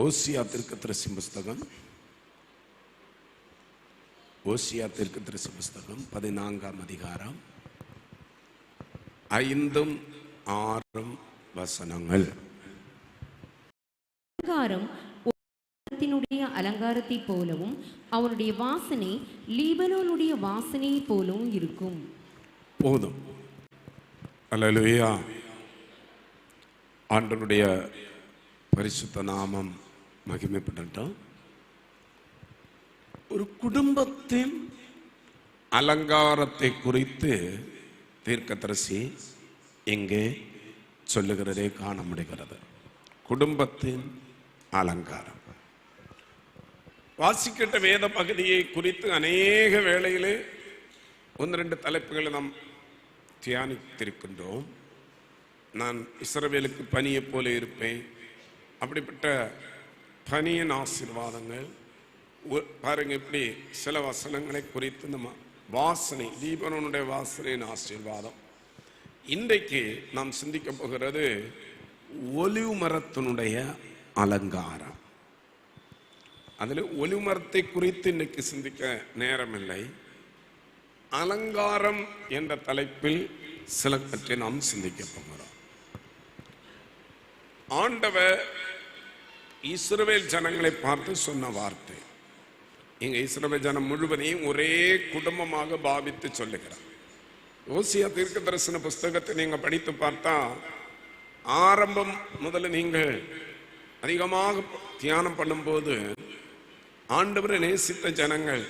ஓசியா தீர்க்கதரிசி புஸ்தகம் 14ஆம் அதிகாரம் 5-6 வசனங்கள். அலங்காரம் அலங்காரத்தை போலவும் அவனுடைய வாசனை லீபனோனுடைய வாசனையை போலவும் இருக்கும். போதும். அல்லேலூயா. ஆண்டவருடைய பரிசுத்த நாமம் மகிமைப்படட்டும். ஒரு குடும்பத்தின் அலங்காரத்தை குறித்து தீர்க்கதரிசி இங்கே சொல்லுகிறதே காண முடிகிறது. குடும்பத்தின் அலங்காரம். வாசிக்கிட்ட வேத பகுதியை குறித்து அநேக வேளையிலே 1-2 தலைப்புகளை நாம் தியானித்திருக்கின்றோம். நான் இஸ்ரவேலுக்கு பனியை போல இருப்பேன், அப்படிப்பட்ட பனியின் ஆசீர்வாதங்கள் பாருங்க. இப்படி சில வசனங்களை குறித்து நம்ம வாசனை, லீபனோனுடைய வாசனையின் ஆசீர்வாதம். இன்றைக்கு நாம் சிந்திக்க போகிறது ஒலிவ் மரத்தினுடைய அலங்காரம். அதில் ஒலிவ் மரத்தை குறித்து இன்னைக்கு சிந்திக்க நேரமில்லை. அலங்காரம் என்ற தலைப்பில் சில பற்றி நாம் சிந்திக்க போகிறோம். ஆண்டவர் இஸ்ரவேல் ஜனங்களை பார்த்து சொன்ன வார்த்தை, இங்க இஸ்ரவேல் ஜனம் முழுவதையும் ஒரே குடும்பமாக பாவித்து சொல்லுகிறார். ஓசியா தீர்க்க தரிசன புஸ்தகத்தை நீங்க படித்து பார்த்தா ஆரம்பம் முதல்ல நீங்கள் அதிகமாக தியானம் பண்ணும்போது ஆண்டவரை நேசித்த ஜனங்கள்,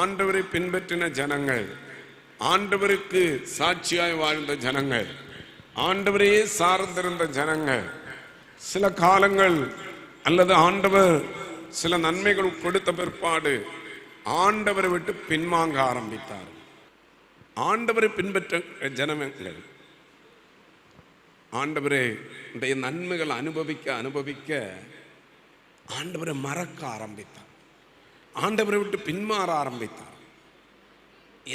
ஆண்டவரை பின்பற்றின ஜனங்கள், ஆண்டவருக்கு சாட்சியாய் வாழ்ந்த ஜனங்கள், ஆண்டவரையே சார்ந்திருந்த ஜனங்கள், சில காலங்கள் அல்லது ஆண்டவர் சில நன்மைகள் கொடுத்த பிற்பாடு ஆண்டவரை விட்டு பின்வாங்க ஆரம்பித்தார். ஆண்டவரை பின்பற்ற ஜனங்கள் ஆண்டவரே நன்மைகள் அனுபவிக்க அனுபவிக்க ஆண்டவரை மறக்க ஆரம்பித்தார். ஆண்டவரை விட்டு பின்மாற ஆரம்பித்தார்.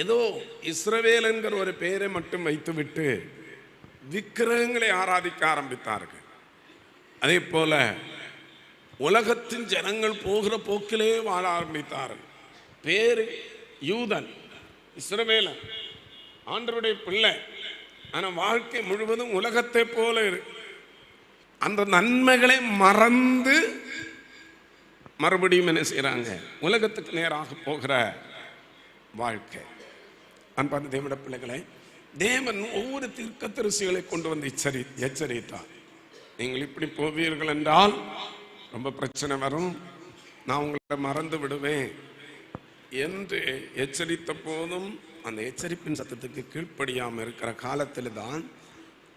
ஏதோ இஸ்ரவேல் என்கிற ஒரு பெயரை மட்டும் வைத்துவிட்டு விக்கிரகங்களை ஆராதிக்க ஆரம்பித்தார்கள். அதே போல உலகத்தின் ஜனங்கள் போகிற போக்கிலே வாழ ஆரம்பித்தார்கள். பேரு யூதன், இஸ்ரவேலன், ஆண்டவருடைய பிள்ளை, ஆனால் வாழ்க்கை முழுவதும் உலகத்தை போல அந்த நன்மைகளை மறந்து மறுபடியும் என்ன செய்யறாங்க? உலகத்துக்கு நேராக போகிற வாழ்க்கை. அன்பான தேவனுடைய பிள்ளைகளை, தேவன் ஒவ்வொரு தீர்க்கதரிசிகளை கொண்டு வந்து எச்சரித்தார். நீங்கள் இப்படி போவீர்கள் என்றால் ரொம்ப பிரச்சனை வரும், நான் உங்களை மறந்து விடுவேன் என்று எச்சரித்த போதும் அந்த எச்சரிப்பின் சத்தத்துக்கு கீழ்ப்படியாமல் இருக்கிற காலத்தில் தான்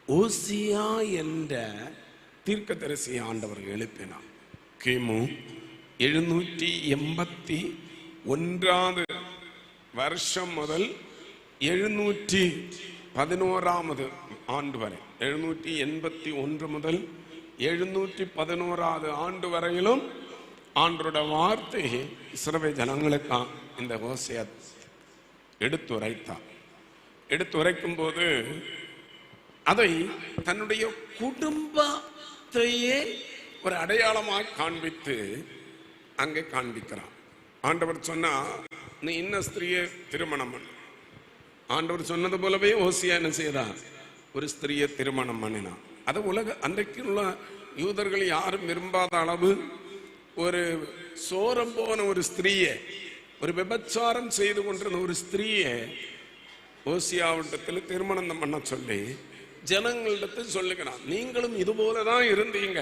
ஓசியா என்ற தீர்க்கதரிசி ஆண்டவர் எழுப்பினார். கிமு 781 வருஷம் முதல் 711 ஆண்டு வரை, 781 முதல் 711 ஆண்டு வரையிலும் ஆண்டவருடைய வார்த்தை இஸ்ரவேல் ஜனங்களுக்கு இந்த ஓசியா எடுத்துரைத்தார். எடுத்துரைக்கும் போது அதை தன்னுடைய குடும்பத்தையே ஒரு அடையாளமாக காண்பித்து அங்கே காண்பிக்கிறார். ஆண்டவர் சொன்னா, நீ இன்ன ஸ்திரியை திருமணம் பண்ண. ஆண்டவர் சொன்னது போலவே ஓசியா என்ன செய்தார்? ஒரு ஸ்திரியை திருமணம் பண்ணினான். அது அன்றைக்கு உள்ள யூதர்கள் யாரும் விரும்பாத அளவு ஒரு சோரம் போன ஒரு ஸ்திரீயை, ஒரு விபச்சாரம் செய்து கொண்டிருந்த ஒரு ஸ்திரீயை ஓசியாவிடத்தில் திருமணம் பண்ண சொல்லி ஜனங்களிடத்தில் சொல்லுகிறான். நீங்களும் இது போலதான் இருந்தீங்க,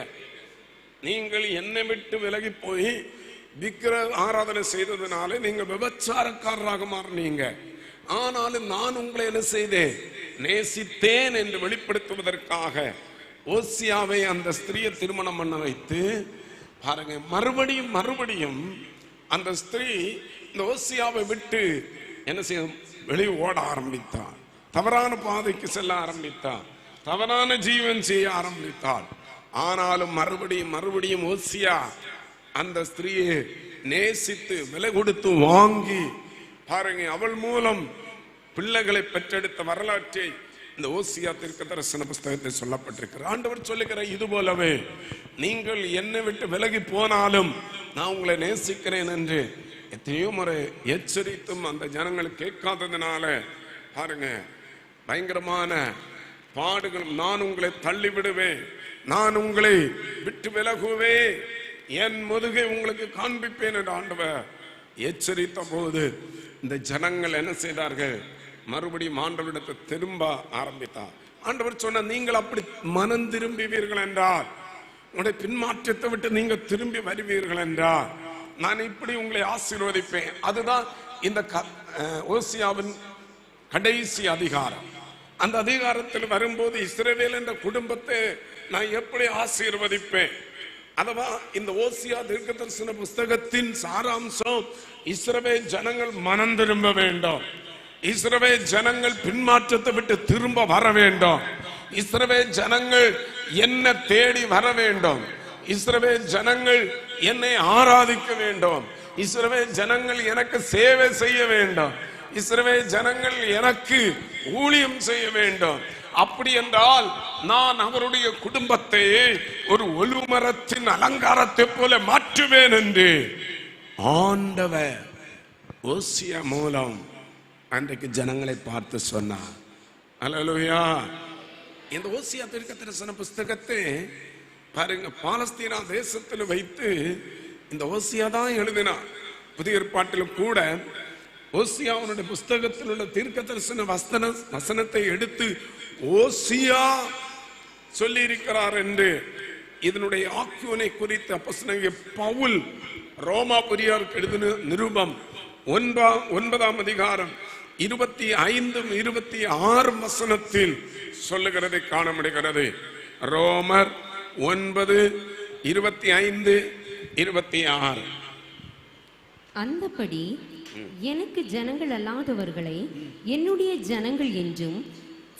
நீங்கள் என்னை விட்டு விலகி போய் விக்கிரக ஆராதனை செய்ததுனால நீங்க விபச்சாரக்காரராக மாறினீங்க. ஆனாலும் நான் உங்களை என்ன செய்தேன்? நேசித்தேன் என்று வெளிப்படுத்துவதற்காக ஓசியாவை அந்த ஸ்திரியை திருமணம் பண்ண வைத்து பாருங்க, மறுபடியும் மறுபடியும் அந்த ஸ்திரீ இந்த ஓசியாவை விட்டு என்ன செய்ய வெளியே ஓட ஆரம்பித்தாள். தவறான பாதைக்கு செல்ல ஆரம்பித்தாள். தவறான ஜீவன் செய்ய ஆரம்பித்தாள். ஆனாலும் மறுபடியும் மறுபடியும் ஓசியா அந்த ஸ்திரீயை நேசித்து விலை கொடுத்து வாங்கி பாருங்க, அவள் மூலம் பிள்ளைகளை பெற்றெடுத்த வரலாற்றை இந்த ஓசியா தீர்க்கதரிசன புஸ்தகத்தில் சொல்லப்பட்டிருக்கிற ஆண்டவர் சொல்லுகிற இது போலவே நீங்கள் என்னை விட்டு விலகி போனாலும் நான் உங்களை நேசிக்கிறேன் என்று எத்தனையோ முறை எச்சரித்தும் அந்த ஜனங்கள் கேட்காததுனால பாருங்க பயங்கரமான பாடுகளும், நான் உங்களை தள்ளிவிடுவேன், நான் உங்களை விட்டு விலகுவேன், என் முதுகை உங்களுக்கு காண்பிப்பேன் என்று ஆண்டவர் எச்சரித்த போது இந்த ஜனங்கள் என்ன செய்தார்கள்? மறுபடியும் ஆண்டவரிடத்தை திரும்ப ஆரம்பித்தார். ஆண்டவர் சொன்ன, நீங்கள் அப்படி மனம் திரும்புவீர்கள் என்றால், உங்களுடைய பின்மாற்றத்தை விட்டு நீங்க திரும்பி வருவீர்கள் என்றால் நான் இப்படி உங்களை ஆசீர்வதிப்பேன். அதுதான் இந்த ஓசியாவின் கடைசி அதிகாரம். அந்த அதிகாரத்தில் வரும்போது இஸ்ரவேல் என்ற குடும்பத்தை நான் எப்படி ஆசீர்வதிப்பேன், அதுவா இந்த ஓசியா தீர்க்கதரிசன புஸ்தகத்தின் சாராம்சம். இஸ்ரவேல் ஜனங்கள் மனம் திரும்ப வேண்டும், இஸ்ரவேல் ஜனங்கள் பின்மாற்றத்தை விட்டு திரும்ப வர வேண்டும், இஸ்ரவேல் ஜனங்கள் என்ன தேடி வர வேண்டும், இஸ்ரவேல் ஜனங்கள் என்னை ஆராதிக்க வேண்டும், இஸ்ரவேல் ஜனங்கள் எனக்கு சேவை செய்ய வேண்டும், இஸ்ரவேல் ஜனங்கள் எனக்கு ஊழியம் செய்ய வேண்டும். அப்படி என்றால் நான் அவருடைய குடும்பத்தை ஒரு ஒலிவமரத்தின் அலங்காரத்தை போல மாற்றுவேன் என்று ஆண்டவர் ஓசியா மூலம் அன்றைக்கு ஜனங்களை பார்த்து சொன்னார். அல்லேலூயா. இந்த ஓசியா தீர்க்கதரிசன புஸ்தகத்தை பாருங்க, பாலஸ்தீனா தேசத்தில் வைத்து இந்த ஓசியா தான் எழுதினார். புதிய ஏற்பாட்டிலும் கூட ஓசியாவுடைய புஸ்தகத்தில் உள்ள தீர்க்கதரிசன வசனத்தை எடுத்து ஓசியா சொல்லி இருக்கிறார் என்று இதனுடைய ஆக்கியோனை குறித்து அப்போஸ்தலனாகிய பவுல் ரோமாபுரியாருக்கு எழுதின நிருபம் 9ஆம் அதிகாரம் 25, 26 வசனத்தில் சொல்லுகிறதை காண முடிகிறது. ரோமர் 9, 25, 26. அந்தபடி எனக்கு ஜனங்கள் அல்லாதவர்களை என்னுடைய ஜனங்கள் என்றும்,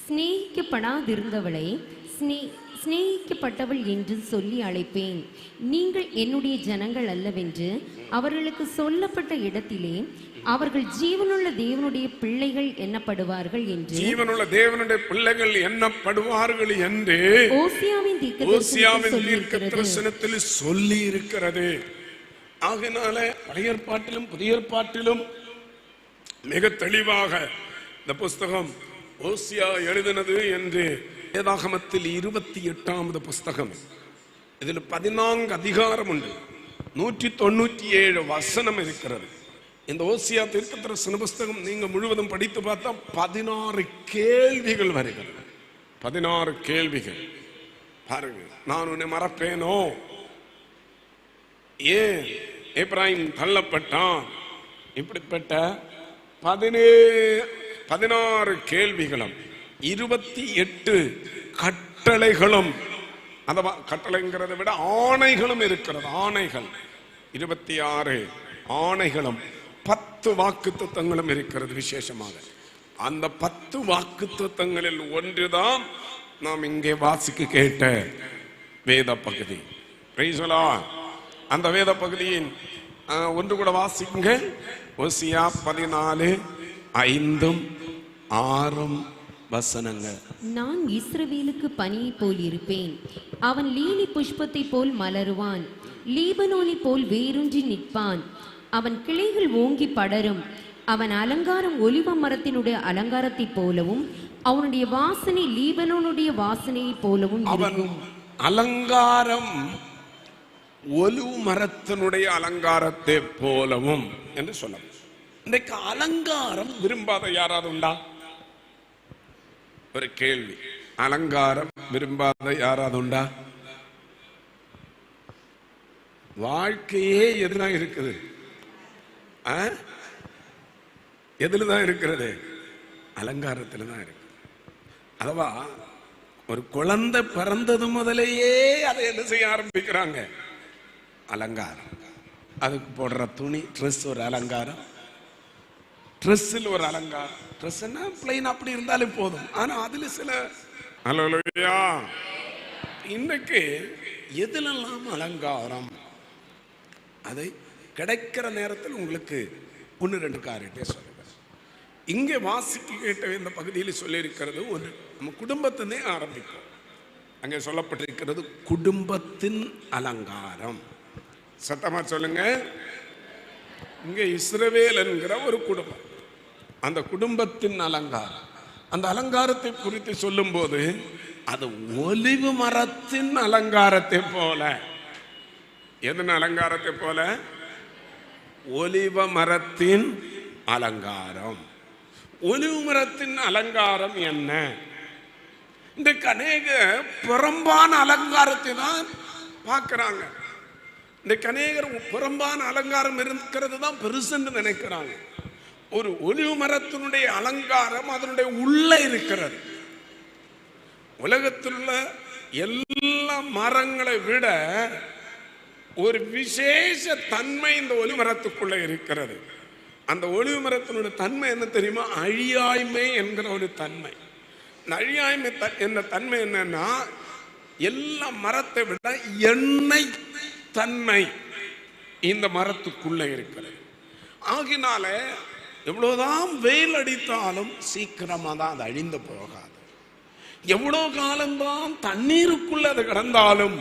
சிநேகிக்கப்படாதிருந்தவளை சிநேகிக்கப்பட்டவள் என்று சொல்லி அழைப்பேன். நீங்கள் என்னுடைய ஜனங்கள் அல்லவென்று அவர்களுக்கு சொல்லப்பட்ட இடத்திலே அவர்கள் ஜீவனுள்ள தேவனுடைய பிள்ளைகள் எண்ணப்படுவார்கள் என்று, ஜீவனுள்ள தேவனுடைய பிள்ளைகள் எண்ணப்படுவார்கள் என்று ஓசியாவின் தீர்க்கதரிசனத்தில் சொல்லி இருக்கிறது. ஆகையினால பழைய ஏற்பாட்டிலும் புதிய ஏற்பாட்டிலும் மிக தெளிவாக இந்த புஸ்தகம் ஓசியா எழுதினது என்று வேதாகமத்தில் 28வது புஸ்தகம். இதில் 14 அதிகாரம் உண்டு, 197 வசனம் இருக்கிறது. இந்த ஓசியா தீர்க்கதரிசன புஸ்தகம் நீங்க முழுவதும் படித்து பார்த்தா 16 கேள்விகள் வருகிறது. 16 கேள்விகள். பாருங்க, நான் உன்னை மறப்பேனோ, ஏன் எப்ராயிம் தள்ளப்பட்டான், இப்படிப்பட்ட 16 கேள்விகளும் 28 கட்டளைகளும், அந்த கட்டளைங்கிறத விட ஆணைகளும் இருக்கிறது. ஆணைகள் 26 ஆணைகளும் 10 வாக்குத்தத்தங்களும் இருக்கிறது. விசேஷமாக அந்த 10 வாக்குத்தத்தங்களில் ஒன்றுதான் நாம் இங்கே வாசிக்க கேட்ட வேத பகுதி. Price the Lord. அந்த வேத பகுதியின் ஒன்று கூட வாசிங்க. ஓசியா 14, 5, 6 வசனங்கள். நான் இஸ்ரவேலுக்கு பனியை போல் இருப்பேன், அவன் லீலி புஷ்பத்தை போல் மலருவான், லீபனோனை போல் வேரூன்றி நிற்பான், அவன் கிளைகள் ஓங்கி படரும், அவன் அலங்காரம் ஒலிவ மரத்தினுடைய அலங்காரத்தை போலவும் அவனுடைய வாசனை லீபனோனுடைய வாசனையை போலவும் இருக்கும். அலங்காரம் ஒலிவ மரத்தினுடைய அலங்காரத்தை போலவும் என்று சொல்லலாம். இன்றைக்கு அலங்காரம் விரும்பாத யாராவது உண்டா? ஒரு கேள்வி. அலங்காரம் விரும்பாத யாராவது உண்டா? வாழ்க்கையே எதுதான் இருக்குது? எதுலதான் இருக்கிறது? அலங்காரத்துல தான் இருக்கு. அதுவா ஒரு குழந்தை பிறந்தது முதலேயே அதை என்ன செய்ய ஆரம்பிக்கிறாங்க? அலங்காரம். அதுக்கு போடுற துணி, ட்ரெஸ் ஒரு அலங்காரம், ட்ரெஸ்ஸில் ஒரு அலங்காரம். ட்ரெஸ்னா பிளைன் அப்படி இருந்தாலே போதும், ஆனா அதுல சில அல்லேலூயா. இன்னைக்கு எதுலெல்லாம் அலங்காரம், அதை கிடைக்கிற நேரத்தில் உங்களுக்கு 1-2 காரியத்தை சொல்லுங்க. இங்கே வாசிக்க கேட்ட இந்த பகுதியில் சொல்லியிருக்கிறது ஒரு நம்ம குடும்பத்தினே ஆரம்பிக்கும். அங்கே சொல்லப்பட்டிருக்கிறது குடும்பத்தின் அலங்காரம். சத்தமா சொல்லுங்க. இங்கே இஸ்ரவேல் என்கிற ஒரு குடும்பம், அந்த குடும்பத்தின் அலங்காரம். அந்த அலங்காரத்தை குறித்து சொல்லும் போது அது ஒலிவு மரத்தின் அலங்காரத்தை போல. எதன் அலங்காரத்தை போல? ஒலிவ மரத்தின் அலங்காரம். ஒலிவு மரத்தின் அலங்காரம் என்ன? இன்றைக்கு அநேக புறம்பான அலங்காரத்தை தான் பார்க்கிறாங்க. இன்றைக்கு அநேகர் புறம்பான அலங்காரம் இருக்கிறது தான் பெருசுன்னு நினைக்கிறாங்க. ஒரு ஒலிவு மரத்தினுடைய அலங்காரம் அதனுடைய உள்ள இருக்கிறது. உலகத்தில் உள்ள எல்லா மரங்களை விட ஒரு விசேஷ தன்மை இந்த ஒலிவு மரத்துக்குள்ள இருக்கிறது. அந்த ஒலிவு மரத்தினுடைய தன்மை என்ன தெரியுமா? அழியாய்மை என்கிற ஒரு தன்மை. அழியாய்மை என்ற தன்மை என்னன்னா, எல்லா மரத்தை விட எண்ணெய் தன்மை இந்த மரத்துக்குள்ள இருக்கிறது. ஆகினால எவ்வளவுதான் வெயில் அடித்தாலும் சீக்கிரமா தான் அது அழிந்து போகாது. எவ்வளவு காலம்தான் தண்ணீருக்குள்ள அது கிடந்தாலும்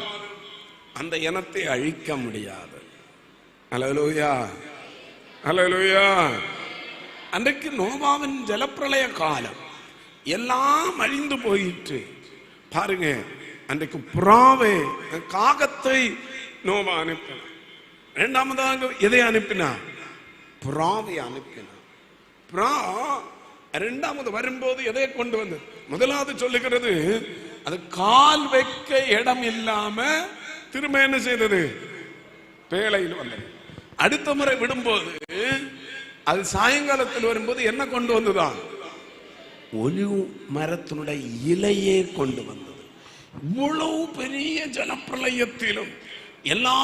அந்த இனத்தை அழிக்க முடியாது. அல்லேலூயா, அல்லேலூயா. அன்றைக்கு நோவாவின் ஜலப்பிரளய காலம் எல்லாம் அழிந்து போயிற்று. பாருங்க, அன்றைக்கு புறாவை, காகத்தை நோவா அனுப்பினான். இரண்டாவதாக எதை அனுப்பினான்? புறாவை அனுப்பினான். புறா இரண்டாவது வரும்போது எதை கொண்டு வந்தது? முதலாவது சொல்லுகிறது, அது கால் வைக்க இடம் இல்லாம திரும்ப என்ன செய்தது? பேழையில் வந்தது. அடுத்த முறை விடும்போது அது சாயங்காலத்தில் வரும்போது என்ன கொண்டு வந்ததான்? ஒலிவு மரத்தினுடைய இலையே கொண்டு வந்தது. இவ்வளவு பெரிய ஜலப்பிரளயத்திலும் எல்லா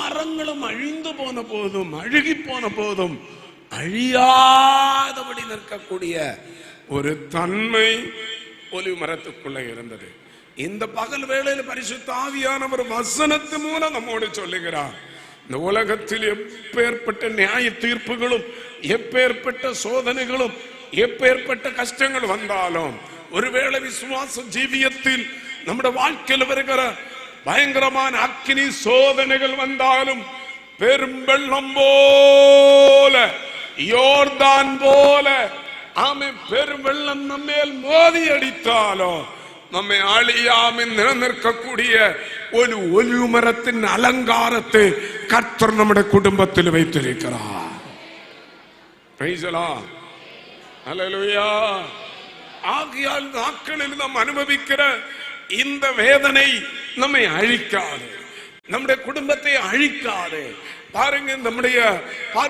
மரங்களும் அழிந்து போன போதும், அழுகி போன போதும் அழியாதபடி நிற்கக்கூடிய ஒரு தன்மை ஒலிவு மரத்துக்குள்ள இருந்தது. இந்த பகல் வேளையில் பரிசுத்த ஆவியானவர் வசனத்து மூலம் நம்மோடு சொல்லுகிறார். இந்த உலகத்தில் எப்பேற்பட்ட நியாய தீர்ப்புகளும், எப்பேற்பட்ட சோதனைகளும், எப்பேற்பட்ட கஷ்டங்கள் வந்தாலும், ஒருவேளை விசுவாச ஜீவியத்தில் நம்முடைய வாழ்க்கையில் வருகிற பயங்கரமான அக்கினி சோதனைகள் வந்தாலும், பெரும் வெள்ளம் போல, யோர்தான் போல, பெரும் வெள்ளம் நம்மேல் மோதி அடித்தாலும் நம்மை அழியாமல் நிலைநிற்கக்கூடிய ஒரு ஒலிவு மரத்தின் அலங்காரத்தை கர்த்தர் நம்முடைய குடும்பத்தில் வைத்திருக்கிறார். பிரைஸ் தி லார்ட், அல்லேலூயா. ஆகையால் நாட்களில் நாம் அனுபவிக்கிற இந்த வேதனை நம்மை அழிக்காது, நம்முடைய குடும்பத்தை அழிக்காது. பாருங்க, நம்முடைய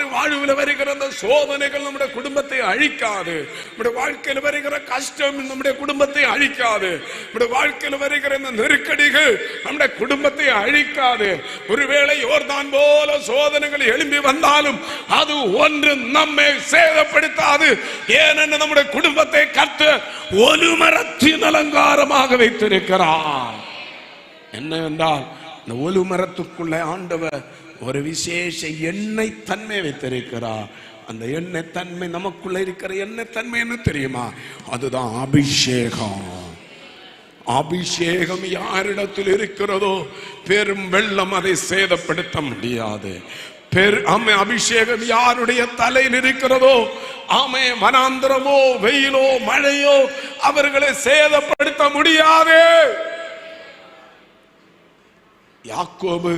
வாழ்வில் வருகிற அந்த சோதனைகள் நம்முடைய குடும்பத்தை அழிக்காது. நம்முடைய வாழ்க்கையில் வருகிற கஷ்டம் நம்முடைய குடும்பத்தை அழிக்காது. நம்முடைய வாழ்க்கையில் வருகிற இந்த நெருக்கடிகள் நம்முடைய குடும்பத்தை அழிக்காது. ஒருவேளை யோர்தான் போல சோதனைகள் எழும்பி வந்தாலும் அது ஒன்று நம்மை சேதப்படுத்தாது. ஏனென்று நம்முடைய குடும்பத்தை கர்த்தர் ஒலிவு மரத்தின் அலங்காரமாக வைத்திருக்கிறார். என்னவென்றால், இந்த ஒலிவு மரத்துக்குள்ள ஆண்டவர் ஒரு விசேஷ எண்ணெய் தன்மை வைத்திருக்கிறார். அந்த எண்ணெய் தன்மை, நமக்குள்ள இருக்கிற எண்ணெய் தன்மை என்ன தெரியுமா? அதுதான் அபிஷேகம். அபிஷேகம் யாரிடத்தில் இருக்கிறதோ பெரும் வெள்ளம் அதை சேதப்படுத்த முடியாது. அபிஷேகம் யாருடைய தலையில் இருக்கிறதோ, வனாந்திரமோ வெயிலோ மழையோ அவர்களை சேதப்படுத்த முடியாது. யாக்கோபு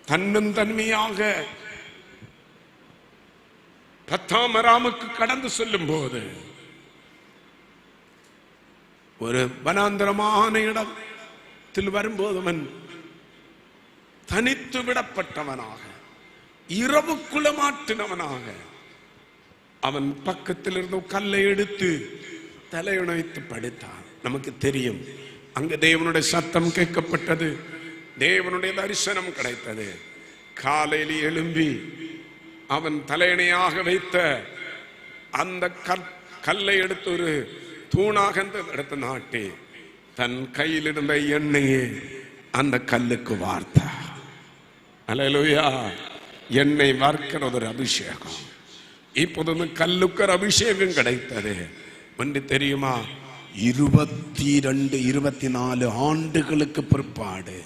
தன்னந்தன்மையாக பத்தாமராமுக்கு கடந்து செல்லும் போது ஒரு வனாந்தரமான இடத்தில் வரும்போது அவன் தனித்து விடப்பட்டவனாக, இரவுக்குள்ள மாட்டினவனாக, அவன் பக்கத்தில் இருந்த கல்லை எடுத்து தலையுணைத்து படுத்தான். நமக்கு தெரியும், அங்க தேவனுடைய சத்தம் கேட்கப்பட்டது, தேவனுடைய தரிசனம் கிடைத்தது. காலையில் எழும்பி அவன் தலையணையாக வைத்த அந்த கல்லை எடுத்து ஒரு தூணாக எடுத்து நாட்டி தன் கையில் இருந்த எண்ணெயை அந்த கல்லுக்கு வார்த்தார். அல்லேலூயா. எண்ணெய் வார்க்கிறது ஒரு அபிஷேகம். இப்போது கல்லுக்கர் அபிஷேகம் கிடைத்தது. ஒன்று தெரியுமா? 22 24 ஆண்டுகளுக்கு பிற்பாடு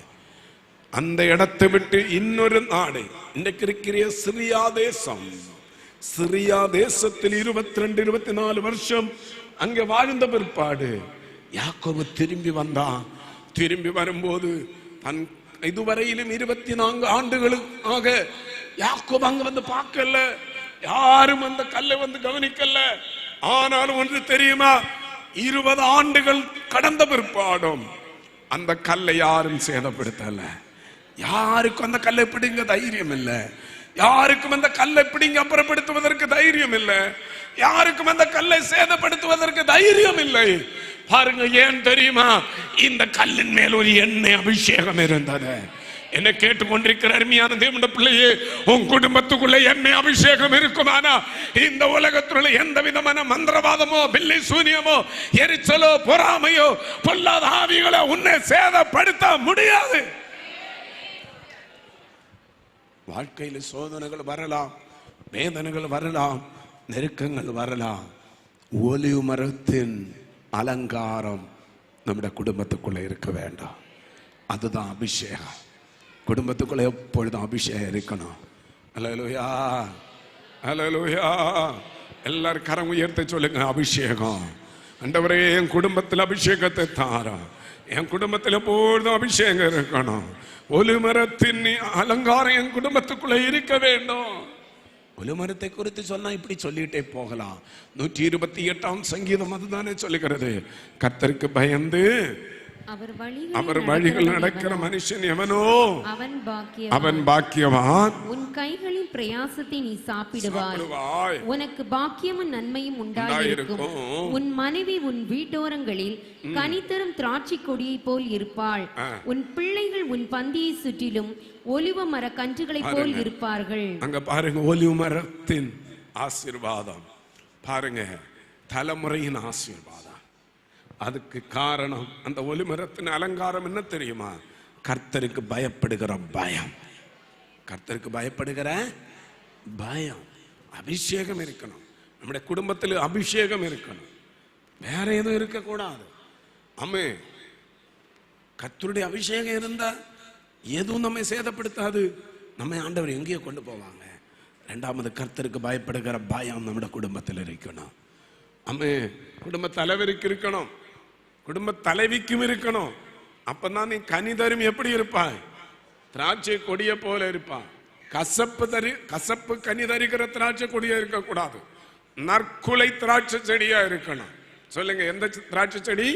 அந்த இடத்தை விட்டு இன்னொரு நாடு, இன்றைக்கு இருக்கிற சிரியா தேசம், சிரியா தேசத்தில் 22 24 வருஷம் அங்கே வாழ்ந்த பிற்பாடு யாக்கோபு திரும்பி வந்தான். திரும்பி வரும்போது தன் இதுவரையிலும் 24 ஆண்டுகளுக்காக யாக்கோபு அங்க வந்து பார்க்கல, யாரும் அந்த கல்லை வந்து கவனிக்கல. ஆனாலும் ஒன்று தெரியுமா? 20 ஆண்டுகள் கடந்த பிற்பாடும் அந்த கல்லை யாரும் சேதப்படுத்தல. யாருக்கும் அந்த கல்லை பிடிங்க தைரியம் இல்லை. யாருக்கும் அந்த கல்லை பிடிங்க அப்புறப்படுத்துவதற்கு தைரியம் இல்லை. யாருக்கும் அந்த கல்லை சேதப்படுத்துவதற்கு தைரியம் இல்லை. பாருங்க, ஏன் தெரியுமா? இந்த கல்லின் மேல் ஒரு எண்ணெய் அபிஷேகம் இருந்தது. என்ன கேட்டுக்கொண்டிருக்கிற அருமையான தேவனுடைய பிள்ளையே, உன் குடும்பத்துக்குள்ள எண்ணெய் அபிஷேகம் இருக்குமானா இந்த உலகத்துள்ள எந்த விதமான மந்திரவாதமோ பில்லி சூனியமோ எரிச்சலோ பொறாமையோ பொல்லாத ஆவிகளோ உன்னை சேதப்படுத்த முடியாது. வாழ்க்கையில் சோதனைகள் வரலாம், வேதனைகள் வரலாம், நெருக்கங்கள் வரலாம். ஒலிவ மரத்தின் அலங்காரம் நம்முடைய குடும்பத்துக்குள்ள இருக்க வேண்டாம். அதுதான் அபிஷேகம். குடும்பத்துக்குள்ள எப்பொழுதும் அபிஷேகம் இருக்கணும். அல்லேலூயா, அல்லேலூயா. எல்லாரும் கரம் உயர்த்த சொல்லுங்க, அபிஷேகம். ஆண்டவரே, என் குடும்பத்தில் அபிஷேகத்தை தாரும். என் குடும்பத்தில் எப்பொழுதும் அபிஷேகம் இருக்கணும். ஒலிமரத்தின் அலங்காரம் என் குடும்பத்துக்குள்ள இருக்க வேண்டும். ஒலிமரத்தை குறித்து சொன்னா இப்படி சொல்லிட்டே போகலாம். 128ஆம் சங்கீதம் அதுதானே சொல்லுகிறது. கர்த்தருக்கு பயந்து அவர் வழிகள் நடக்கிற மனுஷன் எவனோ அவன் பாக்கியவான். உன் கைகளின் பிரயாசத்தை நீ சாப்பிடுவாய், உனக்கு பாக்கியமும் நன்மையும் உண்டாயிருக்கும். உன் மனைவி உன் வீட்டோரங்களில் கனிதரும் திராட்சை கொடியை போல் இருப்பாள். உன் பிள்ளைகள் உன் பந்தியை சுற்றிலும் ஒலிவ மர கன்றுகளை போல் இருப்பார்கள். அங்க பாருங்க, ஒலிவ மரத்தின் ஆசீர்வாதம் பாருங்க, தலைமுறையின் ஆசீர்வாதம். அதுக்கு காரணம் அந்த ஒலிமரத்தின் அலங்காரம் என்ன தெரியுமா? கர்த்தருக்கு பயப்படுகிற பயம். கர்த்தருக்கு பயப்படுகிற பயம். அபிஷேகம் இருக்கணும். நம்முடைய குடும்பத்தில் அபிஷேகம் இருக்கணும். வேற எதுவும் இருக்கக்கூடாது. ஆமே, கர்த்தருடைய அபிஷேகம் இருந்தா எதுவும் நம்மை சேதப்படுத்தாது. நம்ம ஆண்டவர் எங்கேயோ கொண்டு போவாங்க. இரண்டாவது, கர்த்தருக்கு பயப்படுகிற பயம் நம்முடைய குடும்பத்தில் இருக்கணும். ஆமே, குடும்ப தலைவருக்கு இருக்கணும், குடும்ப தலைவிக்கும் இருக்கணும். அப்பதான் நீ கனி தரும் எப்படி இருப்பாய்? திராட்சை கொடிய போல இருப்பாய். கசப்பு கனி தருகிற திராட்சை கொடியா இருக்க கூடாது. நற்குலை திராட்சை செடியா இருக்கணும். சொல்லுங்க, எந்த திராட்சை செடி?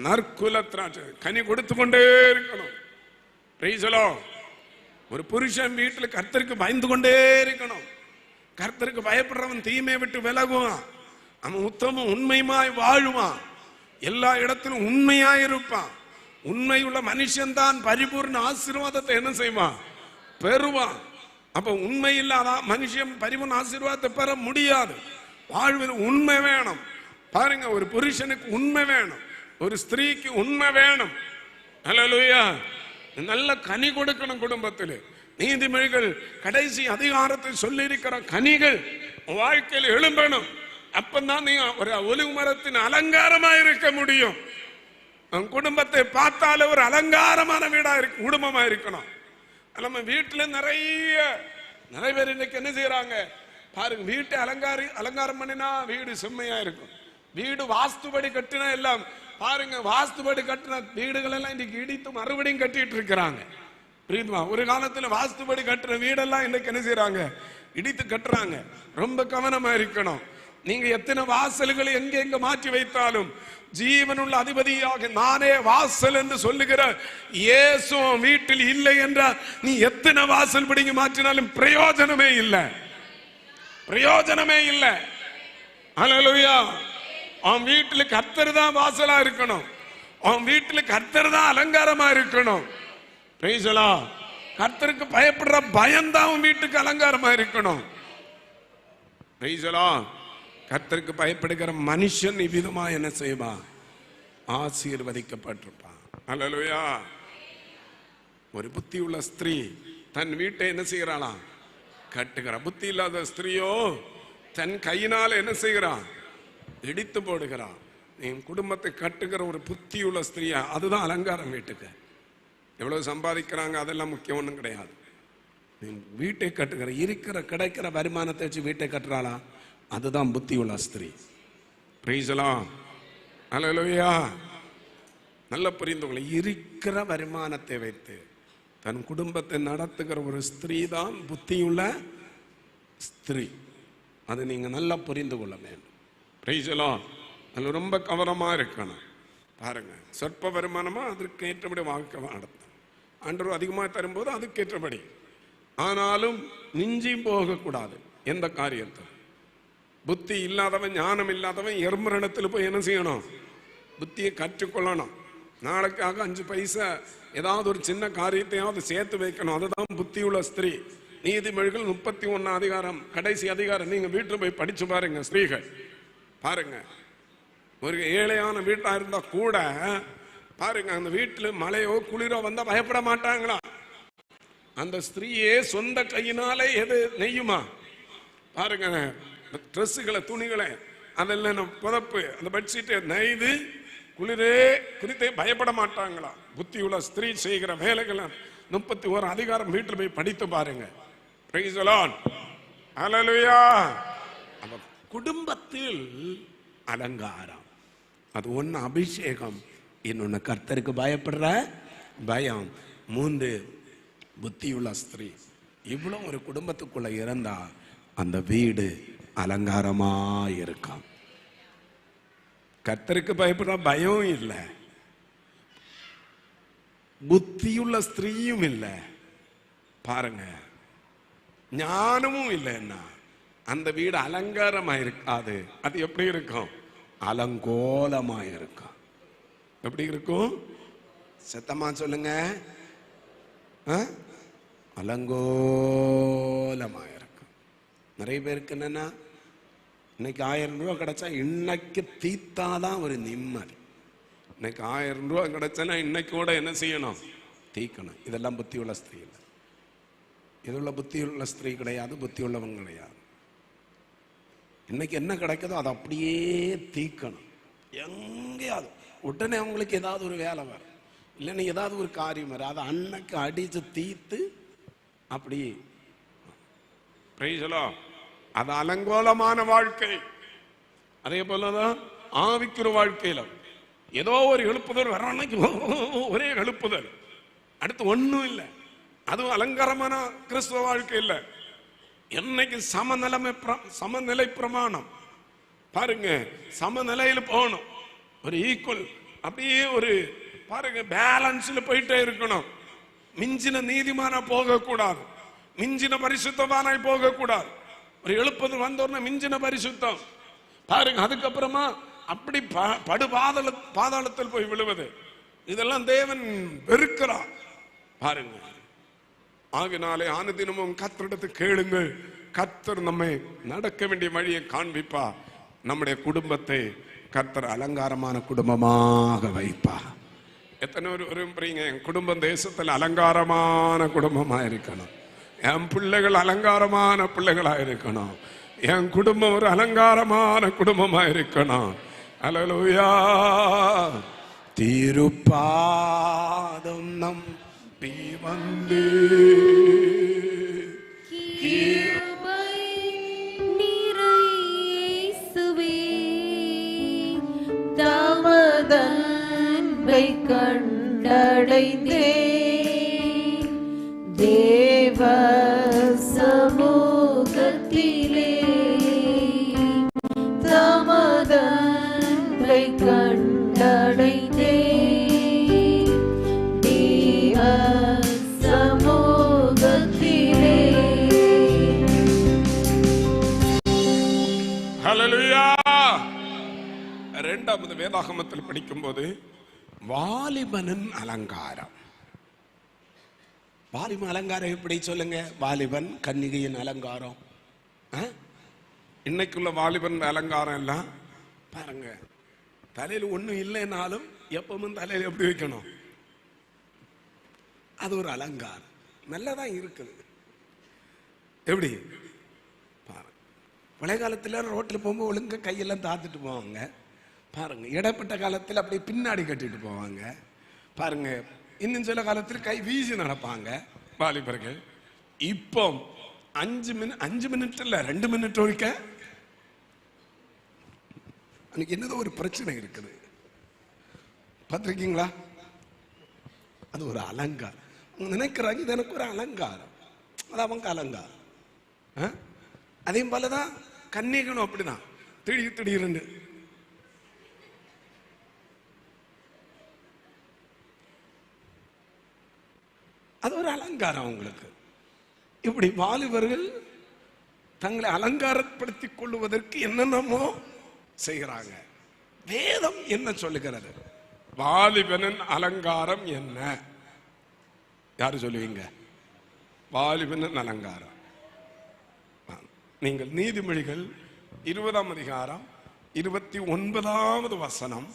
நற்குல திராட்சை. கனி கொடுத்து கொண்டே இருக்கணும். ஒரு புருஷன் வீட்டில் கர்த்தருக்கு பயந்து கொண்டே இருக்கணும். கர்த்தருக்கு பயப்படுறவன் தீமையை விட்டு விலகுவான். அவன் உத்தமம் உண்மையுமாய் வாழுவான். எல்லா இடத்திலும் உண்மையாய் இருப்பான். உண்மையுள்ள மனுஷன் தான் பரிபூர்ண ஆசீர்வாதத்தை என்ன செய்வான்? பெறுவான். அப்ப உண்மை இல்லாத மனுஷன் பரிபூர்ண ஆசீர்வாதத்தை பெற முடியாது. வாழ்வில் உண்மை வேணும். பாருங்க, ஒரு புருஷனுக்கு உண்மை வேணும், ஒரு ஸ்திரீக்கு உண்மை வேணும். அல்லேலூயா. நல்ல கனி கொடுக்கணும் குடும்பத்தில். நீதிமொழிகள் கடைசி அதிகாரத்தை சொல்லி இருக்கிற கனிகள் வாழ்க்கையில் எழும்பணும். அப்பதான் நீ ஒரு ஒலிவ மரத்தின் அலங்காரமா இருக்க முடியும். குடும்பத்தை பார்த்தாலே ஒரு அலங்காரமான வீடா இருக்கு, குடும்பமா இருக்கணும். நம்ம வீட்டுல நிறைய பேர் இன்னைக்கு என்ன செய்யறாங்க பாருங்க, வீட்டை அலங்காரம் பண்ணினா வீடு செம்மையா இருக்கும். வீடு வாஸ்துபடி கட்டினா எல்லாம் பாருங்க, வாஸ்துபடி கட்டின வீடுகள் எல்லாம் இன்னைக்கு இடித்து மறுபடியும் கட்டிட்டு இருக்கிறாங்க. புரியுதுமா? ஒரு காலத்துல வாஸ்துபடி கட்டுற வீடெல்லாம் இன்னைக்கு என்ன செய்யறாங்க? இடித்து கட்டுறாங்க. ரொம்ப கவனமா இருக்கணும். நீங்க எத்தனை வாசல்களை எங்க மாற்றி வைத்தாலும் ஜீவனுள்ள அதிபதியாக நானே வாசல் என்று சொல்லுகிற இயேசு வீட்டில் இல்லை என்றால் நீ எத்தனை வாசல் பிடிங்க மாற்றினாலும் பிரயோஜனமே இல்லை, பிரயோஜனமே இல்லை. அல்லேலூயா. அவன் வீட்டுல கர்த்தர் தான் வாசலா இருக்கணும். அவன் வீட்டுல கர்த்தர் தான் அலங்காரமா இருக்கணும். Price the Lord. கர்த்தருக்கு பயப்படுற பயம்தான் அவன் வீட்டுக்கு அலங்காரமா இருக்கணும். Price the Lord. கர்த்தருக்கு பயப்படுகிற மனுஷன் இவ்விதமா என்ன செய்வான்? ஆசீர்வதிக்கப்பட்டிருப்பான். அல்லேலூயா. ஒரு புத்தி உள்ள ஸ்திரீ தன் வீட்டை என்ன செய்யறாளாம்? கட்டுகிற. புத்தி இல்லாத ஸ்திரீயோ தன் கையினால என்ன செய்கிறான்? இடித்து போடுகிறான். நீ குடும்பத்தை கட்டுகிற ஒரு புத்தியுள்ள ஸ்திரியா, அதுதான் அலங்காரம். வீட்டுக்கு எவ்வளவு சம்பாதிக்கிறாங்க அதெல்லாம் முக்கியம் ஒன்றும் கிடையாது. நீ வீட்டை கட்டுகிற, இருக்கிற கிடைக்கிற வருமானத்தை வச்சு வீட்டை கட்டுறாளா, அதுதான் புத்தியுள்ள ஸ்திரீ. Praise the lord. ஹல்லேலூயா. நல்ல புரிந்து கொள்ள, இருக்கிற வருமானத்தை வைத்து தன் குடும்பத்தை நடத்துகிற ஒரு ஸ்திரீ தான் புத்தியுள்ள ஸ்திரீ. அது நீங்க நல்லா புரிந்து கொள்ள வேண்டும். Price the Lord. அதில் ரொம்ப கவனமா இருக்கணும். பாருங்க, சொற்ப வருமானமா அதற்கு ஏற்றபடி வாழ்க்கை நடத்தும். ஆண்டவர் அதிகமாக தரும்போது அதுக்கேற்றபடி. ஆனாலும் மிஞ்சி போகக்கூடாது எந்த காரியத்தை. புத்தி இல்லாதவன், ஞானம் இல்லாதவன் எறும்புரணத்தில் போய் என்ன செய்யணும்? புத்தியை கற்றுக்கொள்ளணும். நாளைக்காக 5 பைசா ஏதாவது ஒரு சின்ன காரியத்தையாவது சேர்த்து வைக்கணும். அதுதான் புத்தியுள்ள ஸ்திரீ. நீதிமொழிகள் 31 அதிகாரம் கடைசி அதிகாரம் நீங்க வீட்டில் போய் படிச்சு பாருங்க. ஸ்திரீகள் பாருங்க, ஒரு ஏழையான வீட்டா இருந்தா கூட பாருங்க, அந்த வீட்டில் மழையோ குளிரோ வந்தா பயப்பட மாட்டாங்களா? அந்த ஸ்திரீயே சொந்த கையினாலே எது நெய்யுமா பாருங்க, ட்ரெஸ்ஸுகளை, துணிகளை, அதெல்லாம் புதப்பு, அந்த பெட்ஷீட்டை நெய்து குளிரே குறித்தே பயப்பட மாட்டாங்களா? புத்தியுள்ள ஸ்திரீ செய்கிற வேலைகளை 31 அதிகாரம் வீட்டில் போய் படித்து பாருங்க. Praise the lord. ஹல்லேலூயா. குடும்பத்தில் அலங்காரம், அது ஒன்னு அபிஷேகம், இன்னொன்னு கர்த்தருக்கு பயப்படுற பயம். 3 புத்தியுள்ள ஸ்திரீ. இவ்வளவு ஒரு குடும்பத்துக்குள்ள இருந்தா அந்த வீடு அலங்காரமா இருக்கும். கர்த்தருக்கு பயப்படுற பயம் இல்லை, புத்தியுள்ள ஸ்திரீயும் இல்லை, பாருங்க ஞானமும் இல்லைன்னா அந்த வீடு அலங்காரமா இருக்காது. அது எப்படி இருக்கும்? அலங்கோலமா இருக்கும். எப்படி இருக்கும்? சத்தமா சொல்லுங்க. அலங்கோலமா இருக்கும். நிறைய பேருக்கு என்னன்னா, இன்னைக்கு 1000 ரூபா கிடைச்சா இன்னைக்கு தீத்தாதான் ஒரு நிம்மதி. இன்னைக்கு 1000 ரூபா கிடைச்சா இன்னைக்கு கூட என்ன செய்யணும்? தீக்கணும். இதெல்லாம் புத்தியுள்ள ஸ்திரீ இல்லை. இதுள்ள புத்தியுள்ள ஸ்திரீ கிடையாது, புத்தி உள்ளவங்க கிடையாது. இன்னைக்கு என்ன கிடைக்குதோ அதை அப்படியே தீக்கணும். எங்கேயாவது உடனே அவங்களுக்கு ஏதாவது ஒரு வேலை வரும், இல்லைன்னா ஏதாவது ஒரு காரியம் வரும், அதை அன்னைக்கு அடிச்சு தீர்த்து அப்படி. Price the Lord. அது அலங்கோலமான வாழ்க்கை. அதே போலதான் ஆவிக்குற வாழ்க்கையில ஏதோ ஒரு எழுப்புதல் வர அன்னைக்கு ஒரே எழுப்புதல், அடுத்து ஒன்னும் இல்லை. அதுவும் அலங்காரமான கிறிஸ்துவ வாழ்க்கை இல்லை. என்னைக்கு சமநிலை பிரமாணம் பாருங்க, சமநிலையில் போகணும். ஒரு ஈக்குவல், அப்படியே ஒரு பாருங்க பேலன்ஸ்ல போயிட்டே இருக்கணும். மிஞ்சின நீதிமான போகக்கூடாது, மிஞ்சின பரிசுத்தமானாய் போகக்கூடாது. ஒரு எழுப்புதல் வந்தோடனே மிஞ்சின பரிசுத்தம் பாருங்க, அதுக்கப்புறமா அப்படி பாதாளத்தில் போய் விழுவது, இதெல்லாம் தேவன் வெறுக்கிறார் பாருங்க. ஆகினாலே ஆனதினமும் கர்த்தரிடத்தை கேளுங்கள், கர்த்தர் நம்மை நடக்க வேண்டிய வழியை காண்பிப்பா. நம்முடைய குடும்பத்தை கர்த்தர் அலங்காரமான குடும்பமாக வைப்பா. எத்தனை விரும்புறீங்க என் குடும்பம் தேசத்தில் அலங்காரமான குடும்பமா இருக்கணும், என் பிள்ளைகள் அலங்காரமான பிள்ளைகளா இருக்கணும், என் குடும்பம் ஒரு அலங்காரமான குடும்பமா இருக்கணும். அல்லேலூயா. திருப்பாதம் நம் வந்து கிருபை நிறை இயேசுவே, தமதன்பை கண்டடைந்தே தேவ சமூகத்திலே, தமதன்பை கண்டடைந்தே சமூகத்திலே. ஹல்லேலூயா. இரண்டாவது வேதாகமத்தில் படிக்கும்போது வாலிபனின் அலங்காரம். வாலிபன் அலங்காரம் எப்படி சொல்லுங்க? வாலிபன் கன்னிகையின் அலங்காரம். இன்னைக்குள்ள வாலிபன் அலங்காரம் எல்லாம் பாருங்க, தலையில ஒண்ணும் இல்லைனாலும் எப்பவும் தலையில எப்படி வைக்கணும்? அது ஒரு அலங்காரம், நல்லதான் இருக்குது. எப்படி பழைய காலத்தில் ரோட்டில் போகும்போது ஒழுங்க கையெல்லாம் தாத்துட்டு போவாங்க பாருங்க. இடைப்பட்ட காலத்தில் அப்படியே பின்னாடி கட்டிட்டு போவாங்க பாருங்க. இன்னும் சில காலத்தில் கை வீசி நடப்பாங்க வாலிபர்கள். இப்போ 5 மினிட் இல்ல 2 மினிட் ஒழிக்க அன்னைக்கு என்னதோ ஒரு பிரச்சனை இருக்குது பார்த்திருக்கீங்களா? அது ஒரு அலங்காரம். நினைக்கிறாங்க இது எனக்கு ஒரு அலங்காரம், அது அவங்க அலங்காரம். அதே போலதான் கன்னிகளும் அப்படிதான். திடீர்னு அது ஒரு அலங்காரம் அவங்களுக்கு. இப்படி வாலிபர்கள் தங்களை அலங்காரப்படுத்திக் கொள்வதற்கு என்னென்னமோ செய்கிறாங்க. வேதம் என்ன சொல்லுகிறது? வாலிபனின் அலங்காரம் என்ன? யாரு சொல்லுவீங்க? வாலிபனின் அலங்காரம். நீங்கள் நீதிமொழிகள் 20ஆம் அதிகாரம் 29வது வசனம்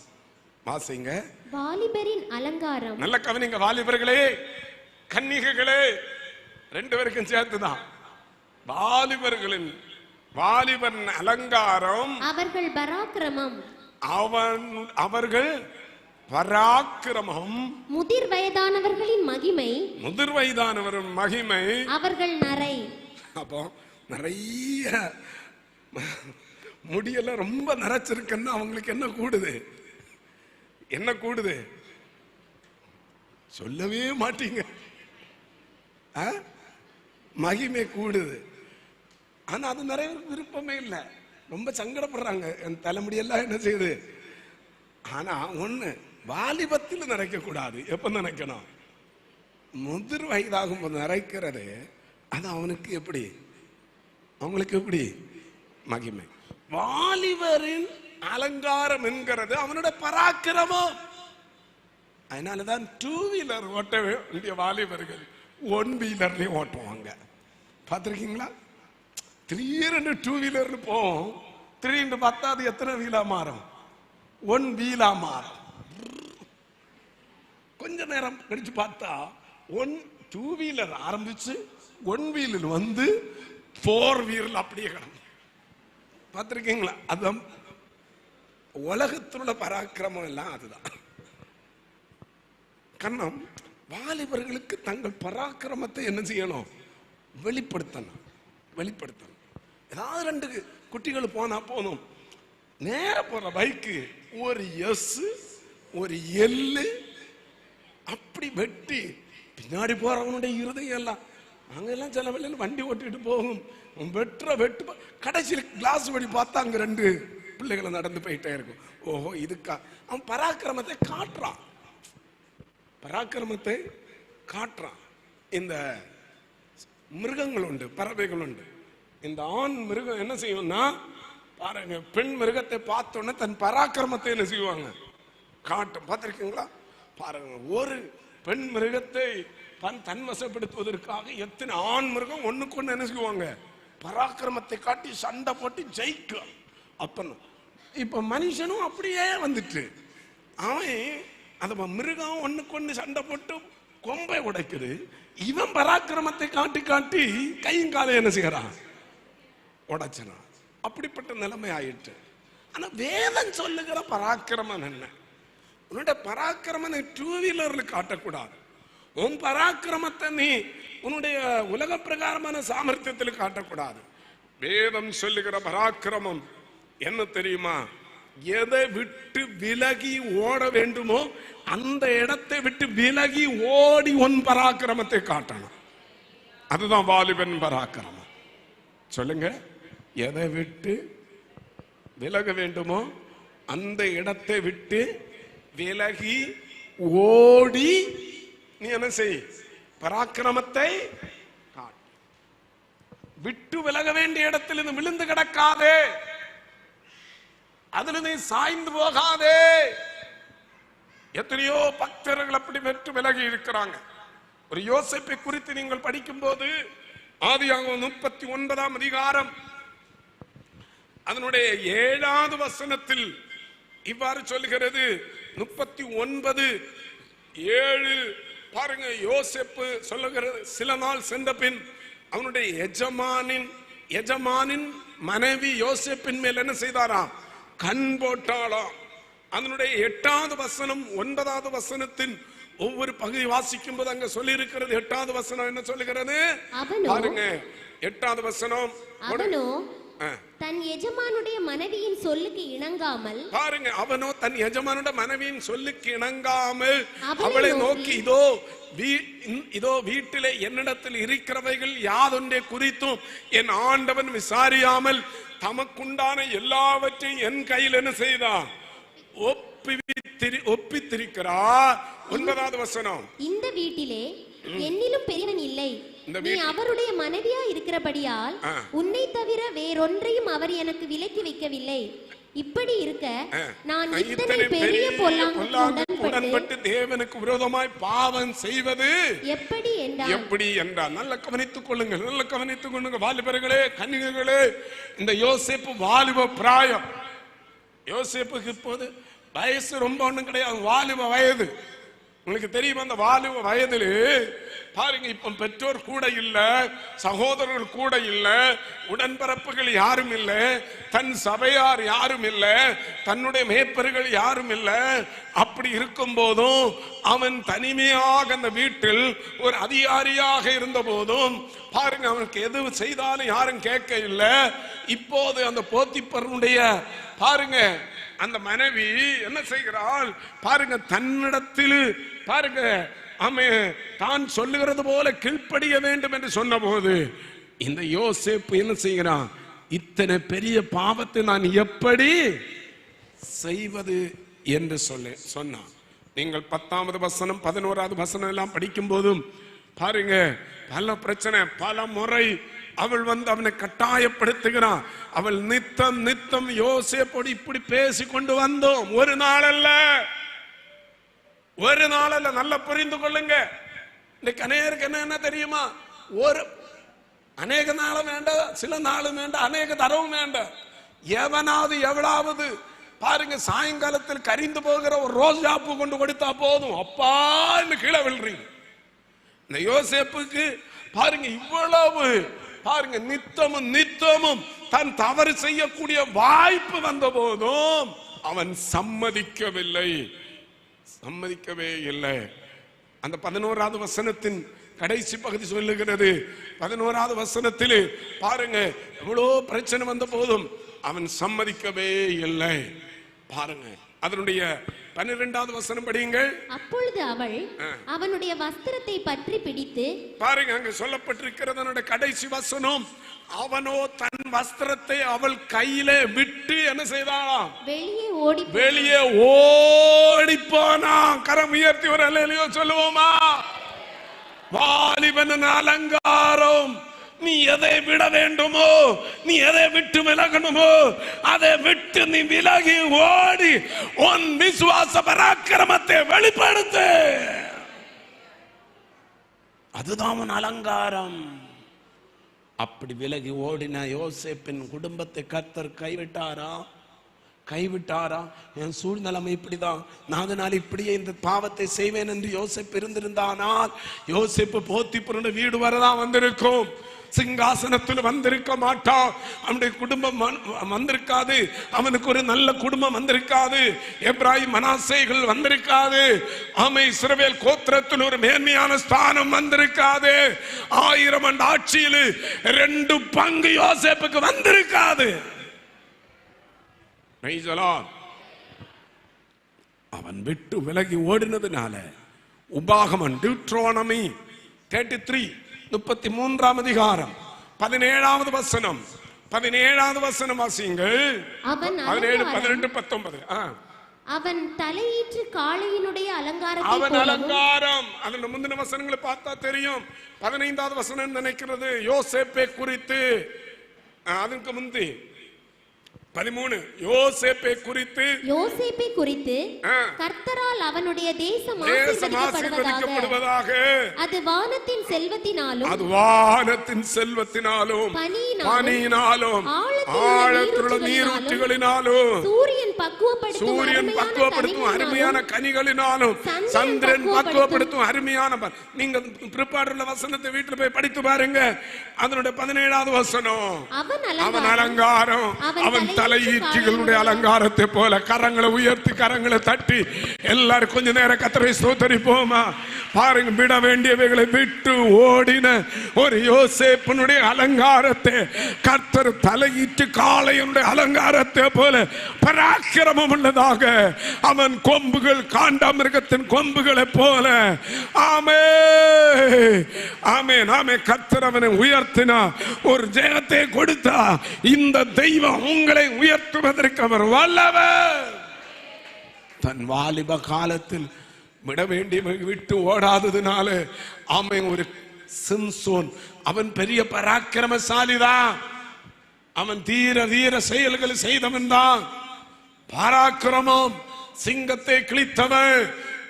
வாசிங்க. வாலிபரின் அலங்காரம். நல்ல கவனிங்க வாலிபர்களே, கன்னிகைகளே, 2 பேருக்கும் சேர்த்துதான். வாலிபன் அலங்காரம் அவர்கள் பராக்கிரமம். அவர்கள் பராக்கிரமம். முதிர் வயதானவர்களின் மகிமை அவர்கள் நரை. அப்போ நிறைய முடியெல்லாம் ரொம்ப நரைச்சிருக்குன்னா அவங்களுக்கு என்ன கூடுது? சொல்லவே மாட்டீங்க. மகிமை கூடுது. ஆனா அது நிறைய விருப்பமே இல்லை, ரொம்ப சங்கடப்படுறாங்க. என் தலைமுடியெல்லாம் என்ன செய்யுது? ஆனா ஒண்ணு, வாலிபத்தில் நிறைக்க கூடாது. எப்ப நினைக்கணும்? முதிர் வயதாகும் போது நிறைக்கிறது. அது அவங்களுக்கு அவங்களுக்கு எப்படி மகிமை. வாலிபரின் அலங்காரம் என்கிறது அவனுடைய பராக்கிரமம். அதனாலதான் 2 வீலர் ஓட்ட வேண்டிய வாலிபர்கள் 1 வீலர்லயும் ஓட்டுவாங்க. பார்த்திருக்கீங்களா? 3 2 வீலர்னு போவோம். 3 பார்த்தா அது எத்தனை வீலா மாறும்? 1 வீலா மாறும். கொஞ்ச நேரம் கழிச்சு பார்த்தா 2 வீலர் ஆரம்பிச்சு 1 வீலில் வந்து 4 வீலர் அப்படியே கிடக்கும். பார்த்திருக்கீங்களா? அதுதான் உலகத்திலுள்ள பராக்கிரமம் எல்லாம். அதுதான் கண்ணம். வாலிபர்களுக்கு தங்கள் பராக்கிரமத்தை என்ன செய்யணும்? வெளிப்படுத்தணும். ஏதாவது 2 குட்டிகள் போனா போதும், நேர போற பைக்கு ஒரு எஸ் ஒரு எல்லு அப்படி வெட்டி பின்னாடி போறவனுடைய இருதயம் எல்லாம். அங்கெல்லாம் சில வேளையில வண்டி ஓட்டிட்டு போகும், வெட்டு கடைசியில் கிளாஸ் வழி பார்த்தா அங்க 2 பிள்ளைகளை நடந்து போயிட்டே இருக்கும். ஓஹோ, இதுக்கா அவன் பராக்கிரமத்தை காட்டுறான். இந்த மிருகங்கள் உண்டு, பறவைகள் உண்டு. இந்த ஆண் மிருகம் என்ன செய்யும்னா பாருங்க, பெண் மிருகத்தை பார்த்தோன்னே தன் பராக்கிரமத்தை என்ன செய்வாங்க? காட்டும். பார்த்திருக்கீங்களா? பாருங்க, ஒரு பெண் மிருகத்தை தன்வசப்படுத்துவதற்காக எத்தனை ஆண் மிருகம் ஒண்ணுக்கு ஒண்ணு என்ன செய்வாங்க? பராக்கிரமத்தை காட்டி சண்டை போட்டு ஜெயிக்கும். அப்ப இப்ப மனுஷனும் அப்படியே வந்துட்டு அவன் அந்த மிருகம் ஒண்ணுக்கு ஒண்ணு சண்டை போட்டு கொம்பை உடைக்குது. இவன் பராக்கிரமத்தை காட்டி காட்டி கையும் காலை என்ன செய்யறான்? உடைச்சனா. அப்படிப்பட்ட நிலைமை ஆயிட்டு. ஆனா வேதம் சொல்லுகிற பராக்கிரமம் என்ன? உன்னுடைய பராக்கிரமனை 2 வீலர்ல காட்டக்கூடாது. உன் பராக்கிரமத்தை நீ உன்னுடைய உலக பிரகாரமான சாமர்த்தியத்தில் காட்டக்கூடாது. வேதம் சொல்லுகிற பராக்கிரமம் என்ன தெரியுமா? எதை விட்டு விலகி ஓட வேண்டுமோ அந்த இடத்தை விட்டு விலகி ஓடி உன் பராக்கிரமத்தை காட்டணும். அதுதான் வாலிபன் பராக்கிரமம். சொல்லுங்க, எதை விட்டு விலக வேண்டுமோ அந்த இடத்தை விட்டு விலகி ஓடி நீ என்ன செய்? பராக்கிரமத்தை காட்டு. விட்டு விலக வேண்டிய இடத்தில் இருந்து விழுந்து கிடக்காதே, அதுல நீ சாய்ந்து போகாதே. எத்தனையோ பக்தர்கள் அப்படி வெற்று விலகி இருக்கிறாங்க. ஒரு யோசேப்பை குறித்து நீங்கள் படிக்கும் போது ஆதியாகமம் 39ஆம் அதிகாரம் அதனுடைய 7வது வசனத்தில் இவ்வாறு சொல்லுகிறது. 39:7 பாருங்க. யோசேப்பு சொல்லுகிறது, சில நாள் சென்ற பின் அவனுடைய எஜமானின் மனைவி யோசேப்பின் மேல் என்ன செய்தாராம்? கண் போட்டாளாம். அதனுடைய 8வது வசனம் 9வது வசனத்தின் ஒவ்வொரு பகுதி வாசிக்கும் போது அங்க சொல்லி இருக்கிறது. 8வது வசனம் என்ன சொல்லுகிறது பாருங்க. 8வது வசனம், அவனோ தன் எஜமானுடைய மனைவியின் சொல்லுக்கு இணங்காமல், பாருங்க, அவனோ தன் எஜமானுடைய மனைவியின் சொல்லுக்கு இணங்காமல் அவளை நோக்கி, இதோ வீட்டிலே என்னிடத்தில் இருக்கிறவைகள் யாதொன்றை குறித்தும் என் ஆண்டவன் விசாரியாமல் தமக்குண்டான எல்லாவற்றையும் என் கையில் என்ன செய்தான்? ஒப்பித்திருக்கிறார். 9வது வசனம், இந்த வீட்டிலே என்னிலும் பெரியவன் இல்லை, நீ அவருடைய மனைவியா இருக்கிறபடியால் உன்னை தவிர வேறொன்றையும் அவர் எனக்கு விலக்கி வைக்கவில்லை. இப்படி இருக்க நான் இத்தனை பெரிய உடன்பட்டு தேவனுக்கு விரோதமாய் பாவம் செய்வது எப்படி என்றால், நல்ல கவனித்துக் கொள்ளுங்கள், நல்ல கவனித்துக் கொள்ளுங்க வாலிபர்களே, கன்னிகைகளே. இந்த யோசேப்பு வாலிப பிராயம். யோசேப்புக்கு இப்போது வயசு ரொம்ப ஒண்ணும் கிடையாது, வாலிப வயது. உங்களுக்கு தெரியும், அந்த வாலிப வயதில் பாருங்க, இப்ப பெற்றோர் கூட இல்ல, சகோதரர்கள் கூட இல்ல, உடன்பிறப்புகள் யாரும் இல்ல, தன் சபையார் யாரும் இல்ல, தன்னுடைய மேய்ப்பர்கள் யாரும் இல்ல. அப்படி இருக்கும் போதும் அவன் தனிமையாக அந்த வீட்டில் ஒரு அதிகாரியாக இருந்த போதும் பாருங்க, அவனுக்கு எது செய்தாலும் யாரும் கேட்க இல்லை. இப்போது அந்த போத்திப்பருடைய பாருங்க அந்த மனைவி என்ன செய்கிறாள் பாருங்க, தன்னிடத்தில் பாருங்க தான் சொல்லுகிறது போல கீழ்ப்படிய வேண்டும் என்று சொன்ன போது இந்த யோசேப்பு என்ன செய்கிறான்? இத்தனை பெரிய பாவத்தை நான் எப்படி செய்வது என்று சொன்னான். நீங்கள் 10வது வசனம் 11வது வசனம் எல்லாம் படிக்கும் போதும் பாருங்க, பல பிரச்சனை, பல முறை அவள் அவனை கட்டாயப்படுத்துகிறான். அவள் நித்தம் யோசேப்போடு இப்படி பேசி கொண்டு வந்தோம். ஒரு நாள் அல்ல, நல்லா புரிந்து கொள்ளுங்க. இன்னைக்கு அநேகருக்கு என்ன தெரியுமா? அநேக நாளும் வேண்டாம், சில நாளும் வேண்டாம், அநேக தரவும் வேண்டாம். எவனாவது எவ்வளவு பாருங்க, சாயங்காலத்தில் கரிந்து போகிற ஒரு ரோஜா பூ கொண்டு கொடுத்தா போதும், அப்பா கீழே விழுறீங்க. இந்த யோசேப்புக்கு பாருங்க இவ்வளவு பாருங்க நித்தமும் தான் தவறு செய்யக்கூடிய வாய்ப்பு வந்த போதும் அவன் சம்மதிக்கவே இல்லை. அந்த 11வது வசனத்தின் கடைசி பகுதி சொல்லுகிறது. 11வது வசனத்தில் பாருங்க, எவ்வளவு பிரச்சனை வந்த போதும் அவன் சம்மதிக்கவே இல்லை. பாருங்க, அதனுடைய 12வது வசனம் படியுங்கள். அப்பொழுது அவள் அவனுடைய வஸ்திரத்தை பற்றி பிடித்து, பாருங்க அங்க சொல்லப்பட்டிருக்கிறது கடைசி வசனம், அவனோ தன் வஸ்திரத்தை அவள் கையிலே விட்டு என்ன செய்தாளாம்? வெளியே ஓடி போனான். கரம் உயர்த்தி ஒரு அல்லேலூயா சொல்லுவோமா? வாலிபன் அலங்காரம். நீ எதை விட வேண்டுமோ, நீ எதை விட்டு விலகணுமோ அதை விட்டு நீ விலகி ஓடி உன் விசுவாச பராக்கிரமத்தை வெளிப்படுத்து. அதுதான் உன் அலங்காரம். அப்படி விலகி ஓடின யோசேப்பின் குடும்பத்தை கர்த்தர் கைவிட்டாரா? என் சூழ்நிலைமை இப்படிதான், நான் அதனால் இப்படியே இந்த பாவத்தை செய்வேன் என்று யோசேப்பு இருந்திருந்தானால் யோசேப்பு போத்திப்பருடைய வீடு வரதான் வந்திருக்கும், சிங்காசனத்தில் வந்திருக்க மாட்டான். அவனுடைய குடும்பம் வந்திருக்காது, அவனுக்கு ஒரு நல்ல குடும்பம் வந்திருக்காது, எப்ராயிம் மனாசேகள் வந்திருக்காது, இஸ்ரவேல் கோத்திரத்தில் ஒரு மேன்மையான ஸ்தானம் வந்திருக்காது, 1000 ஆண்டு ஆட்சியில் 2 பங்கு யோசேப்புக்கு வந்திருக்காது. அவன் விட்டு விலகி ஓடினதுனால உபாகமம் டியூட்ரோனமி 33 33ஆம் அதிகாரம் 17வது வசனம் 17வது வசனம் வாசியுங்கள். 17 12 19. அவன் தலையீற்று காளையினுடைய அலங்காரம். அவன் அலங்காரம். அதன் முந்தின வசனங்களை பார்த்தா தெரியும். 15வது வசனம் நினைக்கிறது யோசேப்பை குறித்து. அதுக்கு முந்தி 13 யோசேப்பை குறித்து கர்த்தரால் அவனுடைய தேசம் ஆசீர்வதிக்கப்படுவதாக. அது வானத்தின் செல்வத்தினாலும் பனியினாலும் ஆழத்திலுள்ள நீரூற்றுகளினாலும் சூரியன் பக்குவப்படுத்தும் அருமையான கனிகளினாலும் சந்திரன் பக்குவப்படுத்தும் அருமையான. நீங்க பிற்பாடுள்ள வசனத்தை வீட்டுல போய் படித்து பாருங்க. அதனுடைய 17வது வசனம், அவன் அலங்காரம், அவன் தலையீற்றுகளுடைய அலங்காரத்தை போல. கரங்களை உயர்த்தி கரங்களை தட்டி எல்லாரும் கொஞ்ச நேரம் கர்த்தரை ஸ்தோத்திரிப்போமா. பாருங்க, விட வேண்டியவைகளை விட்டு ஓடின ஒரு யோசேப்பினுடைய அலங்காரத்தை கர்த்தர் தலையீட்டு காளையனுடைய அலங்காரத்தை போல பராக்கிரமம் உள்ளதாக. அவன் கொம்புகள் காண்டாமிருகத்தின் கொம்புகளை போல. ஆமென் ஆமென் ஆமென். கர்த்தர் அவனை உயர்த்தினா, ஒரு ஜெயத்தை கொடுத்தா. இந்த தெய்வம் உங்களை உயர்த்துவதற்கு அவர் வல்லவர். தன் வாலிப காலத்தில் விட வேண்டிய விட்டு ஓடாததுனால அவன் ஒரு சிம்சோன். அவன் பெரிய பராக்கிரமசாலிதான். அவன் தீர வீர செயல்கள் செய்தவன் தான். பராக்கிரமம், சிங்கத்தை கிழித்தவன்,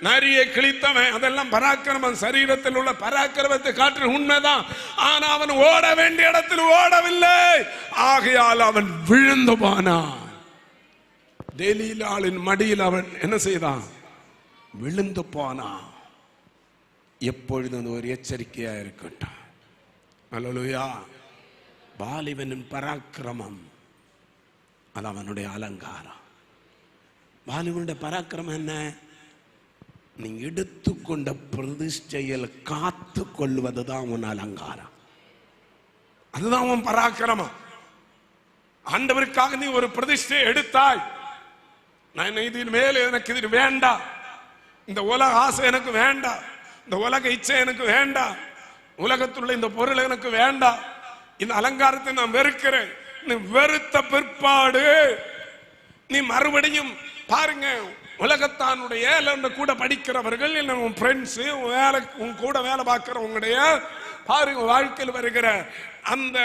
நரியை கிழித்தவன், அதெல்லாம் பராக்கிரமம். சரீரத்தில் உள்ள பராக்கிரமத்தை காற்று உண்மைதான். ஆனா அவன் ஓட வேண்டிய இடத்தில் ஓடவில்லை. ஆகையால் அவன் விழுந்து போனான். தெலீலாளின் மடியில் அவன் என்ன செய்தான்? விழுந்து போனான். எப்பொழுதும் ஒரு எச்சரிக்கையா இருக்கட்டும். அல்லேலூயா. வாலிபனின் பராக்கிரமம் அது அவனுடைய அலங்காரம். வாலிபனுடைய பராக்கிரமம் என்ன? நீ எடுத்துக்கொண்ட பிரதிஷ்டையில் காத்து கொள்வதுதான் உன் அலங்காரம். அதுதான் உன் பராக்கிரமம். ஆண்டவருக்காக நீ ஒரு பிரதிஷ்டை எடுத்தாய். நான் இதன் மேல எனக்கு இது வேண்டாம், இந்த உலக ஆசை எனக்கு வேண்டாம், இந்த உலக இச்சை எனக்கு வேண்டாம், உலகத்துள்ள இந்த பொருள் எனக்கு வேண்டாம், இந்த அலங்காரத்தை நான் வெறுக்கிறேன். நீ வெறுத்த பிற்பாடு நீ மறுபடியும் பாருங்க, உலகத்தானுடைய கூட படிக்கிறவர்கள், உன் ஃப்ரெண்ட்ஸ், உன் கூட வேலை பார்க்கிறவங்களுடைய பாருங்க வாழ்க்கையில் வருகிற அந்த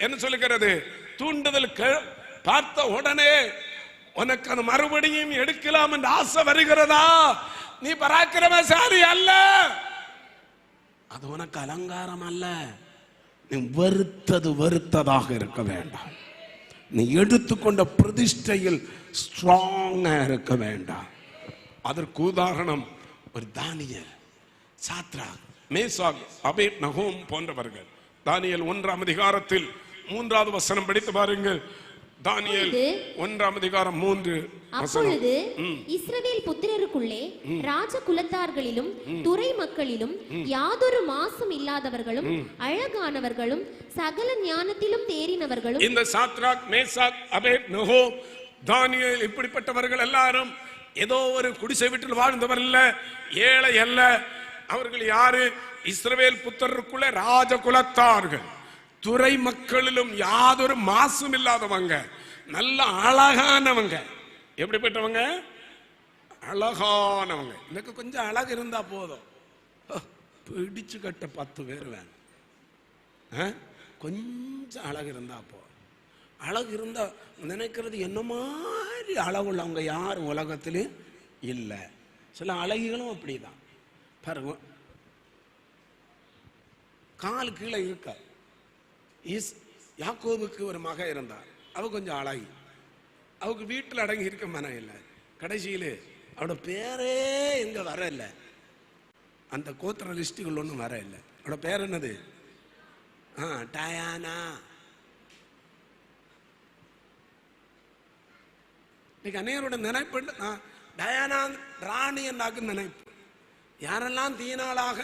என்ன சொல்லுகிறது தூண்டுதல் பார்த்த உடனே உனக்கு அது மறுபடியும் எடுக்கலாம் என்ற ஆசை வருகிறதா? நீ பராக்கிரமசாலி அல்ல, அது உனக்கு அலங்காரம் அல்ல. நீ வெறுத்ததாக இருக்க வேண்டாம். நீ எடுத்துக்கொண்ட பிரதிஷ்டையில் ஸ்ட்ராங்கா இருக்க வேண்டாம். அதற்கு உதாரணம் ஒரு தானியேல், சாத்ராக், மேசாக், அபேத்நகோம் போன்றவர்கள். தானியேல் 1ஆம் அதிகாரத்தில் 3வது வசனம் படித்து பாருங்கள். தானியேல் 1ஆம் அதிகாரம் 3. அப்பொழுது இஸ்ரவேல் புத்திரருக்குள்ளே ராஜ குலத்தார்களிலும் துறை மக்களிலும் யாதொரு மாசும் இல்லாதவர்களும் அழகானவர்களும் சகல ஞானத்திலும் தேறினவர்களும். இந்த சாத்ராக், மேசாக், அபேத்நகோ, தானியேல் இப்படிப்பட்டவர்கள் எல்லாரும் ஏதோ ஒரு குடிசை வீட்டில் வாழ்ந்தவர் இல்ல, ஏழை அல்ல. அவர்கள் யாரு? இஸ்ரவேல் புத்திரருக்குள்ள ராஜ குலத்தார்கள், துறை மக்களிலும் யாதொரு மாசும் இல்லாதவங்க, நல்ல அழகானவங்க. எப்படிப்பட்டவங்க? அழகானவங்க. எனக்கு கொஞ்சம் அழகு இருந்தா போதும், பிடிச்சு கட்ட 10 பேர் வேணும். கொஞ்சம் அழகு இருந்தா போதும். அழகு இருந்தா நினைக்கிறது என்ன மாதிரி அழகுள்ளவங்க யாரும் உலகத்திலே இல்லை. சில அழகிகளும் அப்படிதான் பாருங்க. கால் கீழே இருக்க. யாக்கோபுக்கு ஒரு மக இருந்தார், அவ கொஞ்சம் அழகி. அவக்கு வீட்டில் அடங்கி இருக்க மனம் இல்லை. கடைசியிலே அவட பேரே எங்க வர இல்லை, அந்த கோத்திர லிஸ்டுகள் ஒன்றும் வர இல்லை. அவட பேர் என்னது? டயானா. இன்னைக்கு அநேகரோட நினைப்பு டயானா ராணி என்னாக்கு நினைப்பு. யாரெல்லாம் தீனாளாக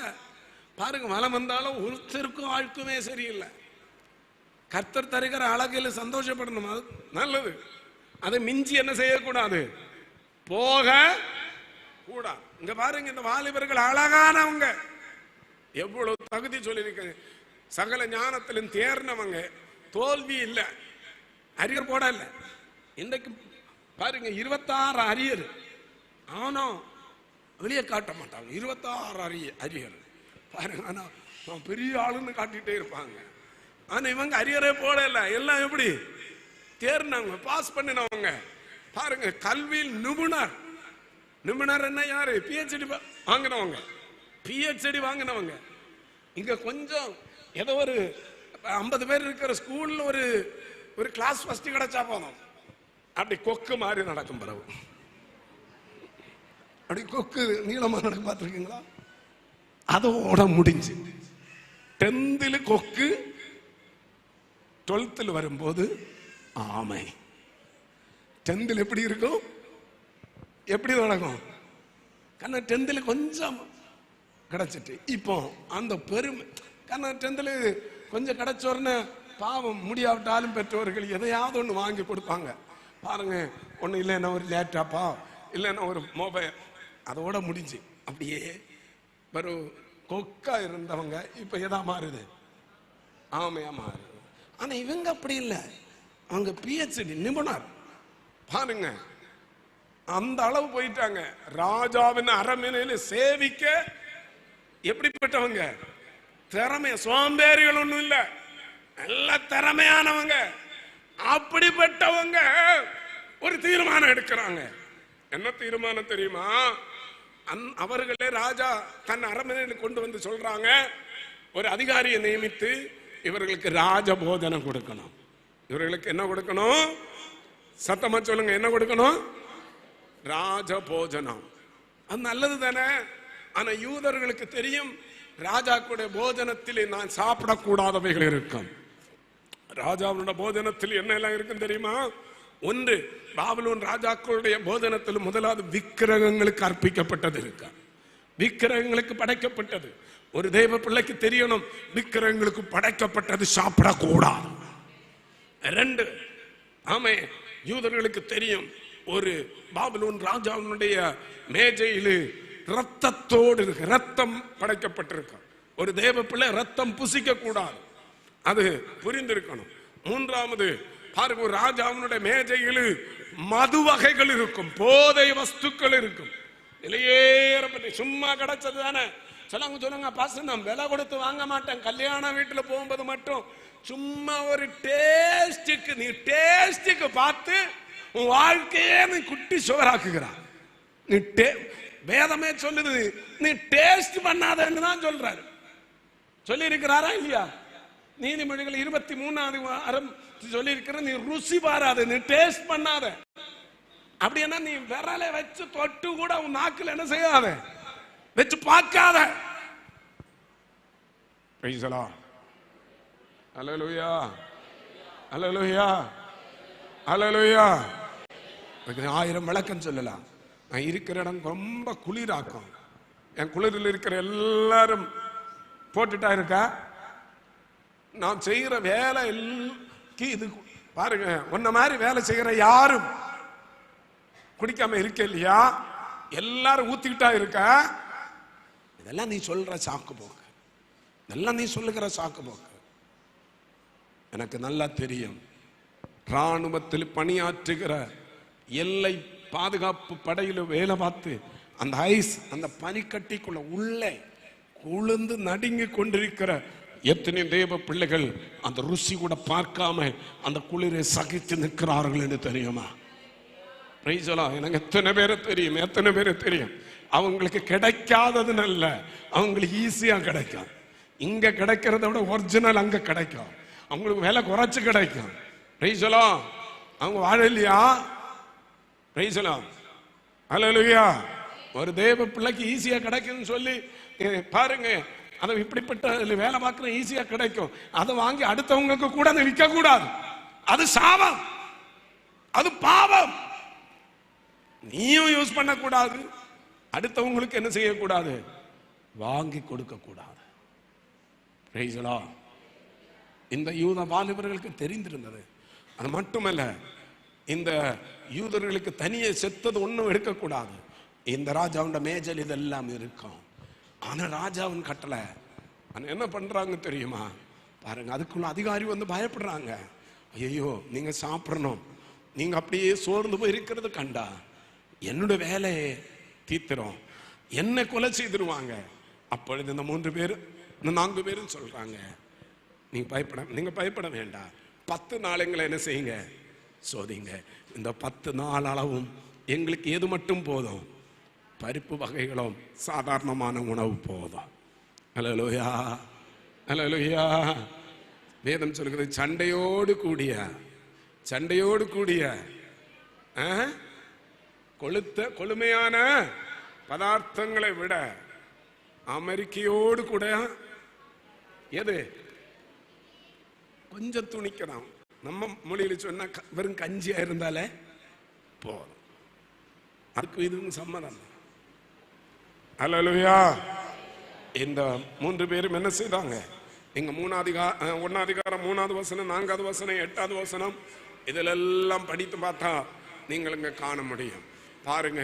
பாருங்க வலம் வந்தாலும் ஒருத்தருக்கும் வாழ்க்குமே சரியில்லை. கர்த்தர் தருகிற அழகில் சந்தோஷப்படணும், அது நல்லது. அதை மிஞ்சி என்ன செய்யக்கூடாது, போக கூடாது. இங்க பாருங்க, இந்த வாலிபர்கள் அழகானவங்க, எவ்வளவு தகுதி சொல்லியிருக்க, சகல ஞானத்திலும் தேர்னவங்க, தோல்வி இல்லை, அரியர் போட இல்லை. இன்றைக்கு பாருங்க 26 அரியர், ஆனா வெளியே காட்ட மாட்டாங்க. 26 அரியர் பாருங்க. ஆனா பெரிய ஆளுன்னு காட்டிட்டே இருப்பாங்க. ஆனா இவங்க அரியரே போடல. எல்லாம் எப்படி தேர்னவங்க, பாஸ் பண்ணினவங்க. பாருங்க, கல்வியில் நிபுணர். நிபுணர் என்ன யாரு? பிஹெச்டி வாங்கினவங்க, பிஹெச்டி வாங்கினவங்க. இங்க கொஞ்சம் ஏதோ ஒரு 50 பேர் இருக்கிற ஸ்கூல்ல ஒரு கிளாஸ் ஃபர்ஸ்ட் கிடைச்சா போதும், அப்படி கொக்கு மாதிரி நடக்கும். பிறகு அப்படி கொக்கு நீளமா நடக்கும், பார்த்துருக்கீங்களா? அதோட முடிஞ்சு 10th கொக்கு, 12th வரும்போது ஆமை. 10th எப்படி இருக்கும்? எப்படி நடக்கும்? കാരണം 10th கொஞ்சம் கிடைச்சிட்டு இப்போ அந்த பெருமை. കാരണം 10th கொஞ்சம் கிடைச்ச உடனே பாவம் முடியாவிட்டாலும் பெற்றோர்கள் எதையாவது ஒன்று வாங்கி கொடுப்பாங்க. பாருங்க, ஒன்றும் இல்லைன்னா ஒரு லேப்டாப்பா, இல்லைன்னா ஒரு மொபைல், அதோட முடிஞ்சு. அப்படியே ஒரு கொக்கா இருந்தவங்க இப்ப எதா மாறுது? ஆமையா மாறுது. ஆனா இவங்க அப்படி இல்லை, அவங்க பிஹெச்டி நிபுணர். பாருங்க, அந்த அளவு போயிட்டாங்க. ராஜாவின் அரண்மனையில சேவிக்க எப்படிப்பட்டவங்க? திறமை, சோம்பேறிகள் ஒண்ணும் இல்ல, நல்ல திறமையானவங்க. அப்படிப்பட்டவங்க ஒரு தீர்மானம் எடுக்கிறாங்க. என்ன தீர்மானம் தெரியுமா? அவர்களே ராஜா தன் அரண்மனையில் கொண்டு வந்து சொல்றாங்க, ஒரு அதிகாரியை நியமித்து இவர்களுக்கு ராஜ போஜனம் கொடுக்கணும். இவர்களுக்கு என்ன கொடுக்கணும்? சத்தமா சொல்லுங்க, என்ன கொடுக்கணும்? ராஜ போஜனம். அது நல்லது தானே. ஆனா யூதர்களுக்கு தெரியும், ராஜாக்குடைய போஜனத்தில் நான் சாப்பிடக்கூடாதவைகள் இருக்கும். ராஜாவுடைய போஜனத்தில் என்ன எல்லாம் இருக்கும் தெரியுமா? ஒன்று, பாபிலோன் ராஜாக்களுடைய போஜனத்தில் முதலாவது விக்கிரகங்களுக்கு அர்ப்பிக்கப்பட்டது இருக்கு. விக்கிரகங்களுக்கு படைக்கப்பட்டது. ஒரு தேவ பிள்ளைக்கு தெரியணும், விக்கிரகங்களுக்கு படைக்கப்பட்டது சாப்பிடக்கூடாது. 2, ஆமே, யூதர்களுக்கு தெரியும், ஒரு பாபிலோன் ராஜாவுடைய மேஜையில் ரத்தத்தோடு இருக்கு, ரத்தம் படைக்கப்பட்டிருக்கு. ஒரு தேவ பிள்ளை ரத்தம் புசிக்க கூடாது, அது புரிந்திருக்கணும். 3வது, பாருங்க, ஒரு ராஜாவுடைய மேஜையில் மது வகைகள் இருக்கும், போதை வஸ்துக்கள் இருக்கும். வெளியேறப்பட்டு சும்மா கிடைச்சது தானே. சொல்லுங்க பாஸ்டர், நான் விலை கொடுத்து வாங்க மாட்டேன், கல்யாண வீட்டில் போகும்போது மட்டும் சும்மா ஒரு டேஸ்டுக்கு, நீ டேஸ்டுக்கு பார்த்து உன் வாழ்க்கையே நீ குட்டி சுவராக்குகிறான். நீ வேதமே சொல்லுது, நீ டேஸ்ட் பண்ணாதன்னு தான் சொல்றாரு. சொல்லி இருக்கிறாரா இல்லையா? நீதிமொழிகள் 23 சொல்லி இருக்கிற, நீ ருசி பாராத, நீ டேஸ்ட் பண்ணாத. அப்படின்னா நீ விரலை வச்சு தொட்டு கூட உன் நாக்கில் என்ன செய்யாத, வச்சு பார்க்காத. அல்லேலூயா, அல்லேலூயா, அல்லேலூயா. 1000 விளக்கம் சொல்லலாம். நான் இருக்கிற இடம் ரொம்ப குளிராக்கும். என் குளிரில் இருக்கிற எல்லாரும் போட்டுட்டா இருக்கா? நான் செய்யற வேலை இது பாருங்க, உன்ன மாதிரி வேலை செய்யற யாரும் குடிக்காம இருக்க இல்லையா? எல்லாரும் ஊத்திக்கிட்டா இருக்க. இதெல்லாம் நீ சொல்ற சாக்கு போக்கு, இதெல்லாம் நீ சொல்லுகிற சாக்கு போக்கு. எனக்கு நல்லா தெரியும், ராணுவத்தில் பணியாற்றுகிற எல்லை பாதுகாப்பு படையில வேலை பார்த்து அந்த ஐஸ், அந்த பனிக்கட்டிக்குள்ள உள்ளே குளிர்ந்து நடுங்கி கொண்டிருக்கிற எத்தனை தேவ பிள்ளைகள் அந்த ருசி கூட பார்க்காம அந்த குளிரை சகித்து நிற்கிறார்கள் என்று தெரியுமா? எனக்கு எத்தனை பேரை தெரியும், எத்தனை பேரை தெரியும். அவங்களுக்கு கிடைக்காதது நல்ல, அவங்களுக்கு ஈஸியா கிடைக்கும். இங்க கிடைக்கிறத விட ஒரிஜினல் அங்க கிடைக்கும். அவங்களுக்கு விலை குறைச்சு கிடைக்கும். அவங்க வாழ இல்லையா? அல்லேலூயா. ஒரு தேவ பிள்ளைக்கு ஈஸியா கிடைக்கும்னு சொல்லி பாருங்க, அதை இப்படிப்பட்ட வேலை பார்க்கிற ஈஸியா கிடைக்கும். அதை வாங்கி அடுத்தவங்களுக்கு கூட விற்க கூடாது. அது சாபம், அது பாவம். நீயும் யூஸ் பண்ண கூடாது, அடுத்தவங்களுக்கு என்ன செய்யக்கூடாது, வாங்கி கொடுக்க கூடாது. இந்த யூத வாலிபர்களுக்கு தெரிந்திருந்தது. அது மட்டுமல்ல, இந்த யூதர்களுக்கு தனியே செத்தது ஒன்றும் எடுக்கக்கூடாது. இந்த ராஜாவுடைய மேஜல் இதெல்லாம் இருக்கும். ஆனா ராஜாவின் கட்டளை என்ன பண்றாங்க தெரியுமா? பாருங்க, அதுக்குள்ள அதிகாரி வந்து பயப்படுறாங்க. ஐயோ, நீங்க சாப்பிடணும், நீங்க அப்படியே சோர்ந்து போய் இருக்கிறது கண்டா என்னோட வேலையை தீத்துறோம், என்ன கொலை செய்திருவாங்க. அப்பொழுது இந்த 3 பேர், இந்த 4 பேரும் சொல்றாங்க, நீங்க பயப்பட வேண்டாம், 10 நாளைங்களை என்ன செய்யுங்க, சோதிங்க. இந்த 10 நாள் அளவும் எங்களுக்கு எது மட்டும் போதும்? பருப்பு வகைகளும் சாதாரணமான உணவு போதும். அல்லேலூயா, அல்லேலூயா. வேதம் சொல்கிறது சண்டையோடு கூடிய கொழுமையான பதார்த்தங்களை விட அமெரிக்கையோடு கூட எது கொஞ்சம் துணிக்கலாம். நம்ம மொழியில் சொன்னா வெறும் கஞ்சியா இருந்தாலே போதும். அதுக்கு இதுவும் சம்மதம். அல்லேலூயா. இந்த 3 பேரும் என்ன செய்தாங்க? இங்க 1 அதிகாரம் 3வது வசனம், 4வது வசனம், 8வது வசனம், இதிலெல்லாம் படித்து பார்த்தா நீங்கள் இங்க காண முடியும். பாருங்க,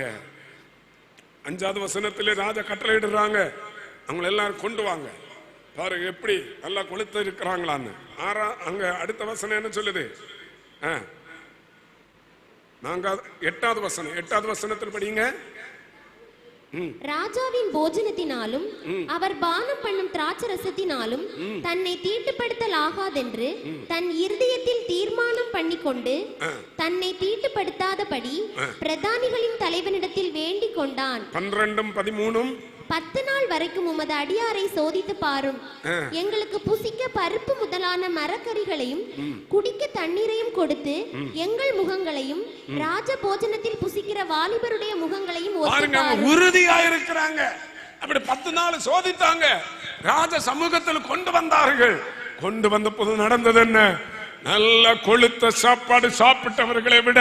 5வது வசனத்திலே ராஜா கட்டளையிடுறாங்க, அவங்களை எல்லாரும் கொண்டு வாங்க. பாருங்க எப்படி நல்லா கொளுத்து இருக்கிறாங்களான்னு. அங்க அடுத்த வசனம் என்ன சொல்லுது? 8வது வசனத்தில் படிங்க. ராஜாவின் போஜனத்தினாலும் அவர் பானம் பண்ணும் திராட்சரசத்தினாலும் தன்னை தீட்டுப்படுத்தல் ஆகாதென்று தன் இருதயத்தில் தீர்மானம் பண்ணிக்கொண்டு தன்னை தீட்டுப்படுத்தாதபடி பிரதானிகளின் தலைவனிடத்தில் வேண்டிக் கொண்டான். 12-13 10 நாள் வரைக்கும் உமது அடியாரை சோதித்து பாரும். எங்களுக்கு புசிக்க பருப்பு முதலான மரக்கறிகளையும் குடிக்க தண்ணீரையும் கொடுத்து எங்கள் முகங்களையும் ராஜ போஜனத்தில் புசிக்கிற வாலிபருடைய முகங்களையும் உறுதியா இருக்கிறாங்க. அப்படி 10 நாள் சோதித்தாங்க. ராஜ சமூகத்தில் கொண்டு வந்தார்கள். கொண்டு வந்த போது நடந்தது என்ன? நல்ல கொழுத்த சாப்பாடு சாப்பிட்டவர்களை விட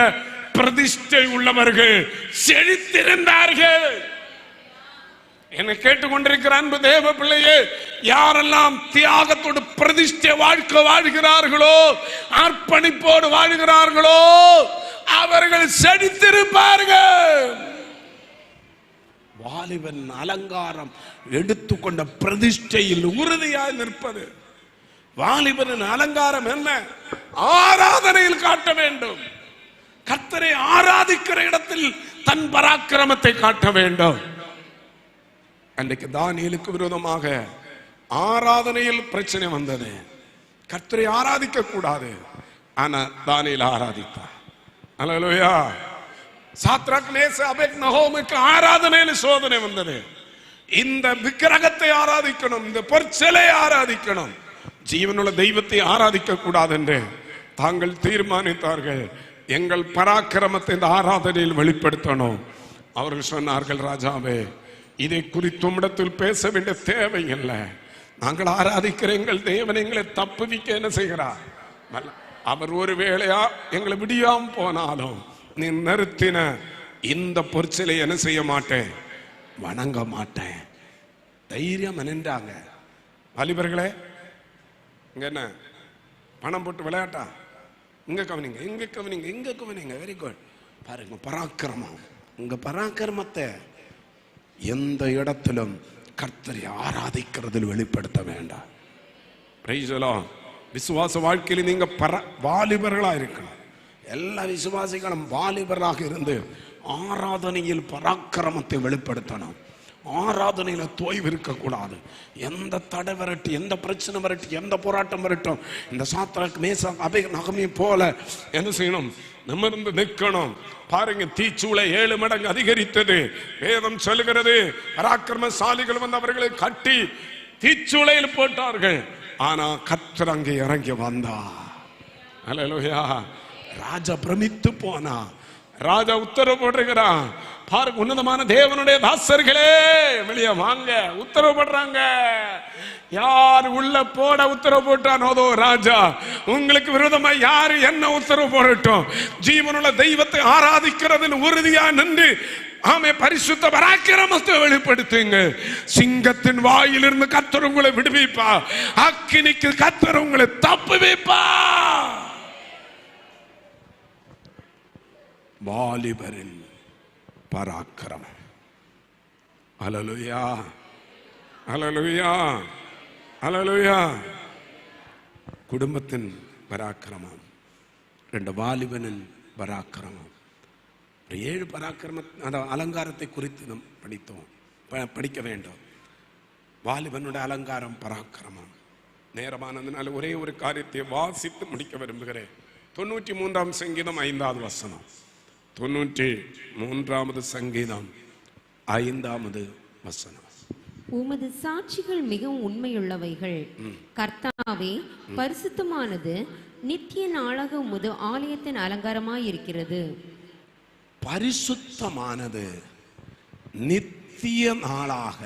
பிரதிஷ்டை உள்ளவர்கள் செழித்திருந்தார்கள். என்னை கேட்டுக்கொண்டிருக்கிற அன்பு தேவ பிள்ளையே, யாரெல்லாம் தியாகத்தோடு பிரதிஷ்டை வாழ்க்கை வாழ்கிறார்களோ, அர்ப்பணிப்போடு வாழ்கிறார்களோ, அவர்கள் செழித்திருப்பார்கள். வாலிபன் அலங்காரம் எடுத்துக்கொண்ட பிரதிஷ்டையில் உறுதியாய் நிற்பது. வாலிபனின் அலங்காரம் என்ன? ஆராதனையில் காட்ட வேண்டும். கர்த்தரை ஆராதிக்கிற இடத்தில் தன் பராக்கிரமத்தை காட்ட வேண்டும். அன்றைக்கு தானியேலுக்கு விரோதமாக ஆராதனையில் பிரச்சனை வந்தது. கர்த்தரை ஆராதிக்க கூடாது, ஆனா தானியேல் ஆராதித்தார். அல்லேலூயா. சாத்ராக் மேஷாக் அபேத்நேகோவுக்கு ஆராதனையில் சோதனை வந்தது. இந்த விக்கிரகத்தை ஆராதிக்கணும், இந்த பொற்சிலை ஆராதிக்கணும், ஜீவனுள்ள தெய்வத்தை ஆராதிக்க கூடாது என்று தாங்கள் தீர்மானித்தார்கள். எங்கள் பராக்கிரமத்தை இந்த ஆராதனையில் வெளிப்படுத்தணும். அவர்கள் சொன்னார்கள், ராஜாவே, இதை குறித்து உம்மிடத்தில் பேச வேண்டிய தேவை இல்லை. நாங்கள் ஆராதிக்கிற எங்கள் தேவன் எங்களை தப்புவிக்க என்ன செய்கிறார்? அவர் ஒரு வேளையா எங்களை விடியாம போனாலும் நீ நிறுத்தின இந்த பொற்சிலை என்ன செய்ய மாட்டேன், வணங்க மாட்டேன். தைரியம் நின்றாங்க. வாலிபர்களே, இங்க என்ன பணம் போட்டு விளையாட்டா? இங்க கவனிங்க, இங்க கவனிங்க, இங்க கவனிங்க. Very good. பாருங்க பராக்கிரமம். உங்க பராக்கிரமத்தை எந்த இடத்திலும் கர்த்தரை ஆராதிக்கிறதில் வெளிப்படுத்த வேண்டாம். விசுவாச வாழ்க்கையில் நீங்க வாலிபர்களா இருக்கணும். எல்லா விசுவாசிகளும் வாலிபர்களாக இருந்து ஆராதனையில் பராக்கிரமத்தை வெளிப்படுத்தணும். ஆராதனையில தோய்வு இருக்கக்கூடாது. எந்த தடை வரட்டும், எந்த பிரச்சனை வரட்டும், எந்த போராட்டம் வரட்டும், இந்த சாத்ராக் மேஷாக் அபேத்நேகோ போல என்ன செய்யணும்? நிமிர்ந்து நிற்கணும். பாருங்க, தீச்சூளை 7 மடங்கு அதிகரித்தது. வேதம் சொல்லுகிறது, பராக்கிரமசாலிகள் வந்து அவர்களை கட்டி தீச்சூளையில் போட்டார்கள். ஆனா கர்த்தர் அங்கே இறங்கி வந்தா. அல்லேலூயா. ராஜா பிரமித்து போனா. ராஜா உத்தரவு போடுகிறான். பாருங்க, உன்னதமான தேவனுடைய தாசர்களே வெளியே வாங்க, உத்தரவு போடுறாங்க. யார் உள்ள போட உத்தரவு போட்டானோ ராஜா, உங்களுக்கு விரோதமா யாரு என்ன உத்தரவு போடட்டும், ஜீவனுள்ள தெய்வத்தை ஆராதிக்கிறதில் உறுதியா நின்று ஆமே பரிசுத்த பராக்கிரமத்தை வெளிப்படுத்துங்க. சிங்கத்தின் வாயிலிருந்து கர்த்தர் உங்களை விடுவிப்பா. அக்கினிக்கு கர்த்தர் உங்களை தப்புவிப்பா. வாலிபரின் பராக்கிரமம். அல்லேலூயா, அல்லேலூயா, அல்லேலூயா. குடும்பத்தின் பராக்கிரமம், 2 வாலிபனின் பராக்கிரமம். 7 பராக்கிரம அலங்காரத்தை குறித்து நாம் படிக்க வேண்டும். வாலிபனுடைய அலங்காரம் பராக்கிரமம். நேரமானதுனால ஒரே ஒரு காரியத்தை வாசித்து முடிக்க விரும்புகிறேன். 93ஆம் சங்கீதம் 5வது வசனம். 93வது சங்கீதம் 5வது வசனம். உமது சாட்சிகள் மிகவும் உண்மையுள்ளவைகள். கர்த்தாவே, பரிசுத்தமானது நித்திய நாளாக உமது ஆலயத்தின் அலங்காரமாய் இருக்கிறது. பரிசுத்தமானது நித்திய நாளாக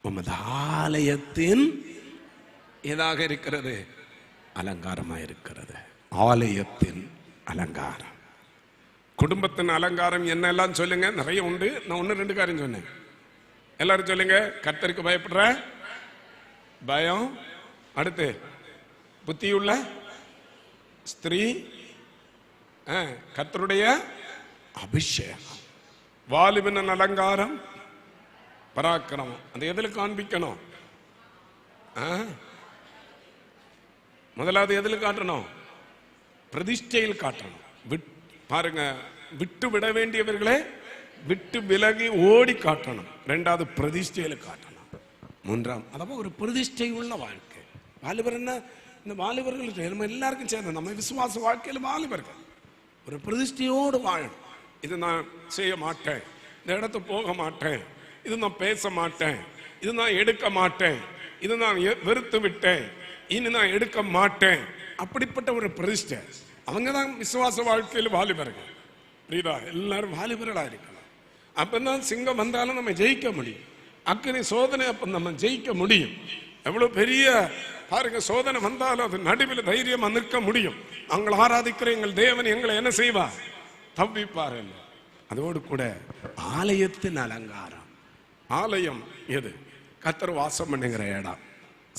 உமது ஆலயத்தின் ஏதாக இருக்கிறது? அலங்காரமாக இருக்கிறது. ஆலயத்தின் அலங்காரம். குடும்பத்தின் அலங்காரம் என்னெல்லாம் சொல்லுங்க, நிறைய உண்டு. நான் 1-2 காரியம் சொன்னேன். எல்லாரும் சொல்லுங்க. கர்த்தருக்கு பயப்படுற பயம், அடுத்து புத்தியுள்ள ஸ்திரீ, கர்த்தருடைய அபிஷேகம், வாலிபன் அலங்காரம், பராக்கிரமம். அது எதில் காண்பிக்கணும்? முதலாவது எதில் காட்டணும்? பிரதிஷ்டையில் காட்டணும். பாருங்க, விட்டு விட வேண்டியவர்களே விட்டு விலகி ஓடி காட்டணும். 2வது பிரதிஷ்டையில் காட்டணும். 3ஆம் அதாவது ஒரு பிரதிஷ்டை உள்ள வாழ்க்கை. வாலிபர் என்ன? இந்த வாலிபர்கள் நம்ம எல்லாருக்கும் சேர்ந்து நம்ம விசுவாச வாழ்க்கையில் வாலிபர்கள் ஒரு பிரதிஷ்டையோடு வாழணும். இது நான் செய்ய மாட்டேன், இந்த இடத்து போக மாட்டேன், இது நான் பேச மாட்டேன், இது நான் எடுக்க மாட்டேன், இது நான் வெறுத்து விட்டேன், இனி நான் எடுக்க மாட்டேன். அப்படிப்பட்ட ஒரு பிரதிஷ்டை. அவங்க தான் விசுவாச வாழ்க்கையில் வாலிபர்கள். புரியுதா? எல்லாரும் வாலிபர்களா இருக்கணும். அப்பதான் சிங்கம் வந்தாலும் நம்ம ஜெயிக்க முடியும். அக்கினி சோதனை அப்ப நம்ம ஜெயிக்க முடியும். எவ்வளவு பெரிய பாருங்க சோதனை வந்தாலும் அது நடுவில் தைரியமா நிற்க முடியும். அவங்களை ஆராதிக்கிற எங்கள் தேவன் எங்களை என்ன செய்வார்? தவிப்பார். அதோடு கூட ஆலயத்தின் அலங்காரம். ஆலயம் எது? கர்த்தர் வாசம் பண்ணுகிற இடம்.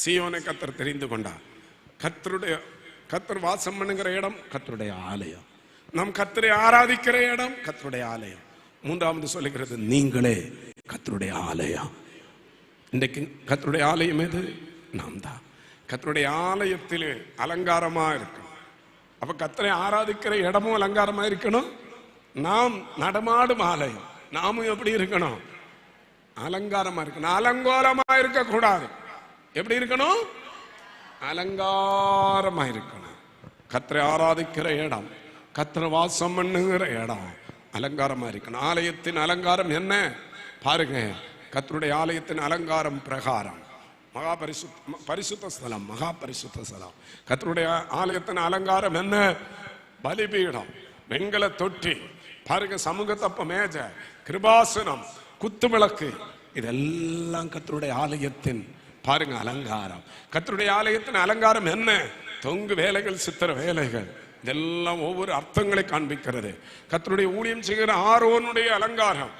சீயோனை கர்த்தர் தெரிந்து கொண்டார். கர்த்தர் வாசம் பண்ணுகிற இடம் கர்த்தருடைய ஆலயம். நாம் கர்த்தரை ஆராதிக்கிற இடம் கர்த்தருடைய ஆலயம். 3வது சொல்லுகிறது, நீங்களே கர்த்தருடைய ஆலயம். இன்றைக்கு கர்த்தருடைய ஆலயம் எது? நாம் தான். கர்த்தருடைய ஆலயத்தில் அலங்காரமா இருக்கணும். அப்ப கர்த்தரை ஆராதிக்கிற இடமும் அலங்காரமா இருக்கணும். நாம் நடமாடும் ஆலயம் நாமும் எப்படி இருக்கணும்? அலங்காரமா இருக்கணும். அலங்கோலமா இருக்க கூடாது. எப்படி இருக்கணும்? அலங்காரமா இருக்கணும். கர்த்தரை ஆராதிக்கிற இடம், கர்த்தரை வாசம் பண்ணுகிற இடம் அலங்காரமா இருக்கணும். ஆலயத்தின் அலங்காரம் என்ன பாருங்க. கர்த்தருடைய ஆலயத்தின் அலங்காரம் பிரகாரம் பரிசுத்த ஸ்தலம், மகா பரிசுத்த ஸ்தலம். கர்த்தருடைய ஆலயத்தின் அலங்காரம் என்ன? பலிபீடம், வெண்கல தொட்டி, பாருங்க சமூகத்தப்ப மேஜ, கிருபாசனம், குத்துவிளக்கு, இதெல்லாம் கர்த்தருடைய ஆலயத்தின் பாருங்க அலங்காரம். கர்த்தருடைய ஆலயத்தின் அலங்காரம் என்ன? தொங்கு வேலைகள், சித்திர வேலைகள், இதெல்லாம் ஒவ்வொரு அர்த்தங்களை காண்பிக்கிறது. கர்த்தருடைய ஊழியம் செய்கிற ஆரோனுடைய அலங்காரம்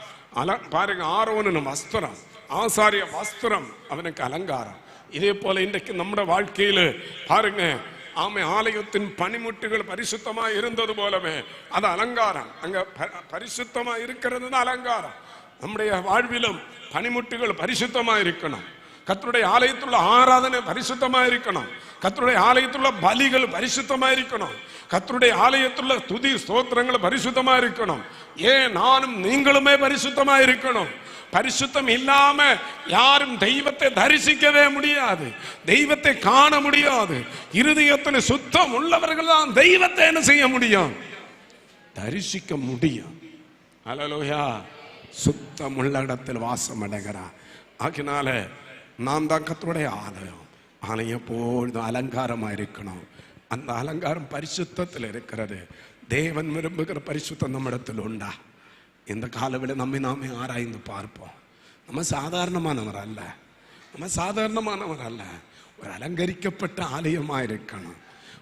பாருங்க. ஆரோனு வஸ்திரம், ஆசாரிய வஸ்திரம் அவனுக்கு அலங்காரம். இதே போல இன்றைக்கு நம்முடைய வாழ்க்கையில பாருங்க, ஆலயத்தின் பனிமுட்டுகள் பரிசுத்தமா இருந்தது போலவே அது அலங்காரம். அங்க பரிசுத்தமா இருக்கிறது அலங்காரம். நம்முடைய வாழ்விலும் பனிமுட்டுகள் பரிசுத்தமா இருக்கணும். கர்த்தருடைய ஆலயத்துள்ள ஆராதனை பரிசுத்தமா இருக்கணும். கர்த்தருடைய ஆலயத்துள்ள பலிகள் பரிசுத்தமா இருக்கணும். கர்த்தருடைய ஆலயத்துள்ள துதி ஸ்தோத்திரங்கள் பரிசுத்தமா இருக்கணும். ஏன் நானும் நீங்களுமே பரிசுத்தமா இருக்கணும். பரிசுத்தம் இல்லாம யாரும் தெய்வத்தை தரிசிக்கவே முடியாது, தெய்வத்தை காண முடியாது. இருதயத்தில் சுத்தம் உள்ளவர்கள் தான் தெய்வத்தை என்ன செய்ய முடியும்? தரிசிக்க முடியும். அல்லேலூயா. சுத்தம் உள்ள இடத்தில் வாசம் அடைகிறார். ஆகினால நாம் தான் கர்த்தருடைய ஆலயம். ஆலயம் எப்பொழுதும் அலங்காரமா இருக்கணும். அந்த அலங்காரம் பரிசுத்தத்தில் இருக்கிறது. தேவன் விரும்புகிற பரிசுத்தம் நம்மிடத்தில் உண்டா? இந்த காலவில நம்மை நாமே ஆராய்ந்து பார்ப்போம். நம்ம சாதாரணமானவர் அல்ல, நம்ம சாதாரணமானவர் அல்ல. ஒரு அலங்கரிக்கப்பட்ட ஆலயமா இருக்கணும்.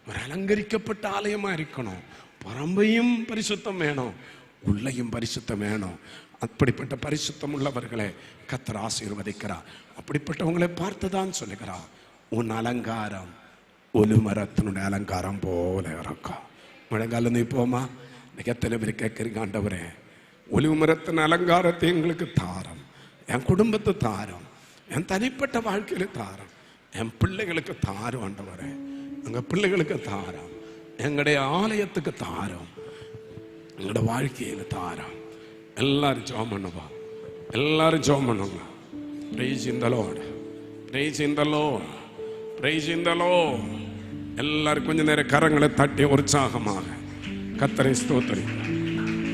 ஒரு அலங்கரிக்கப்பட்ட ஆலயமா இருக்கணும். புறம்பையும் பரிசுத்தம் வேணும், உள்ளையும் பரிசுத்தம் வேணும். அப்படிப்பட்ட பரிசுத்தம் உள்ளவர்களை கர்த்தர் ஆசீர்வதிக்கிறார். அப்படிப்பட்டவங்களை பார்த்துதான் சொல்லுகிறார், உன் அலங்காரம் ஒலிமரத்தினுடைய அலங்காரம் போல இருக்கும். முழங்கால நீப்போமா? எத்தனை பேர் கேட்குறீங்க, ஆண்டவரே ஒலிமரத்தின் அலங்காரத்தை எங்களுக்கு தாரம், என் குடும்பத்தை தாரம், என் தனிப்பட்ட வாழ்க்கையில தாரம், என் பிள்ளைகளுக்கு தாரம். ஆண்டவரே எங்க பிள்ளைகளுக்கு தாரம், எங்களுடைய ஆலயத்துக்கு தாரம், எங்களோட வாழ்க்கையில தாரம். எல்லாரும் ஜெபம் பண்ணுவா, எல்லாரும் ஜெபம் பண்ணுங்க. Praise in the Lord, praise in the Lord, praise in the Lord, எல்லாரும் கொஞ்ச நேரம் கரங்களை தட்டி உற்சாகமாக கர்த்தரை ஸ்தோத்திரிப்போம்.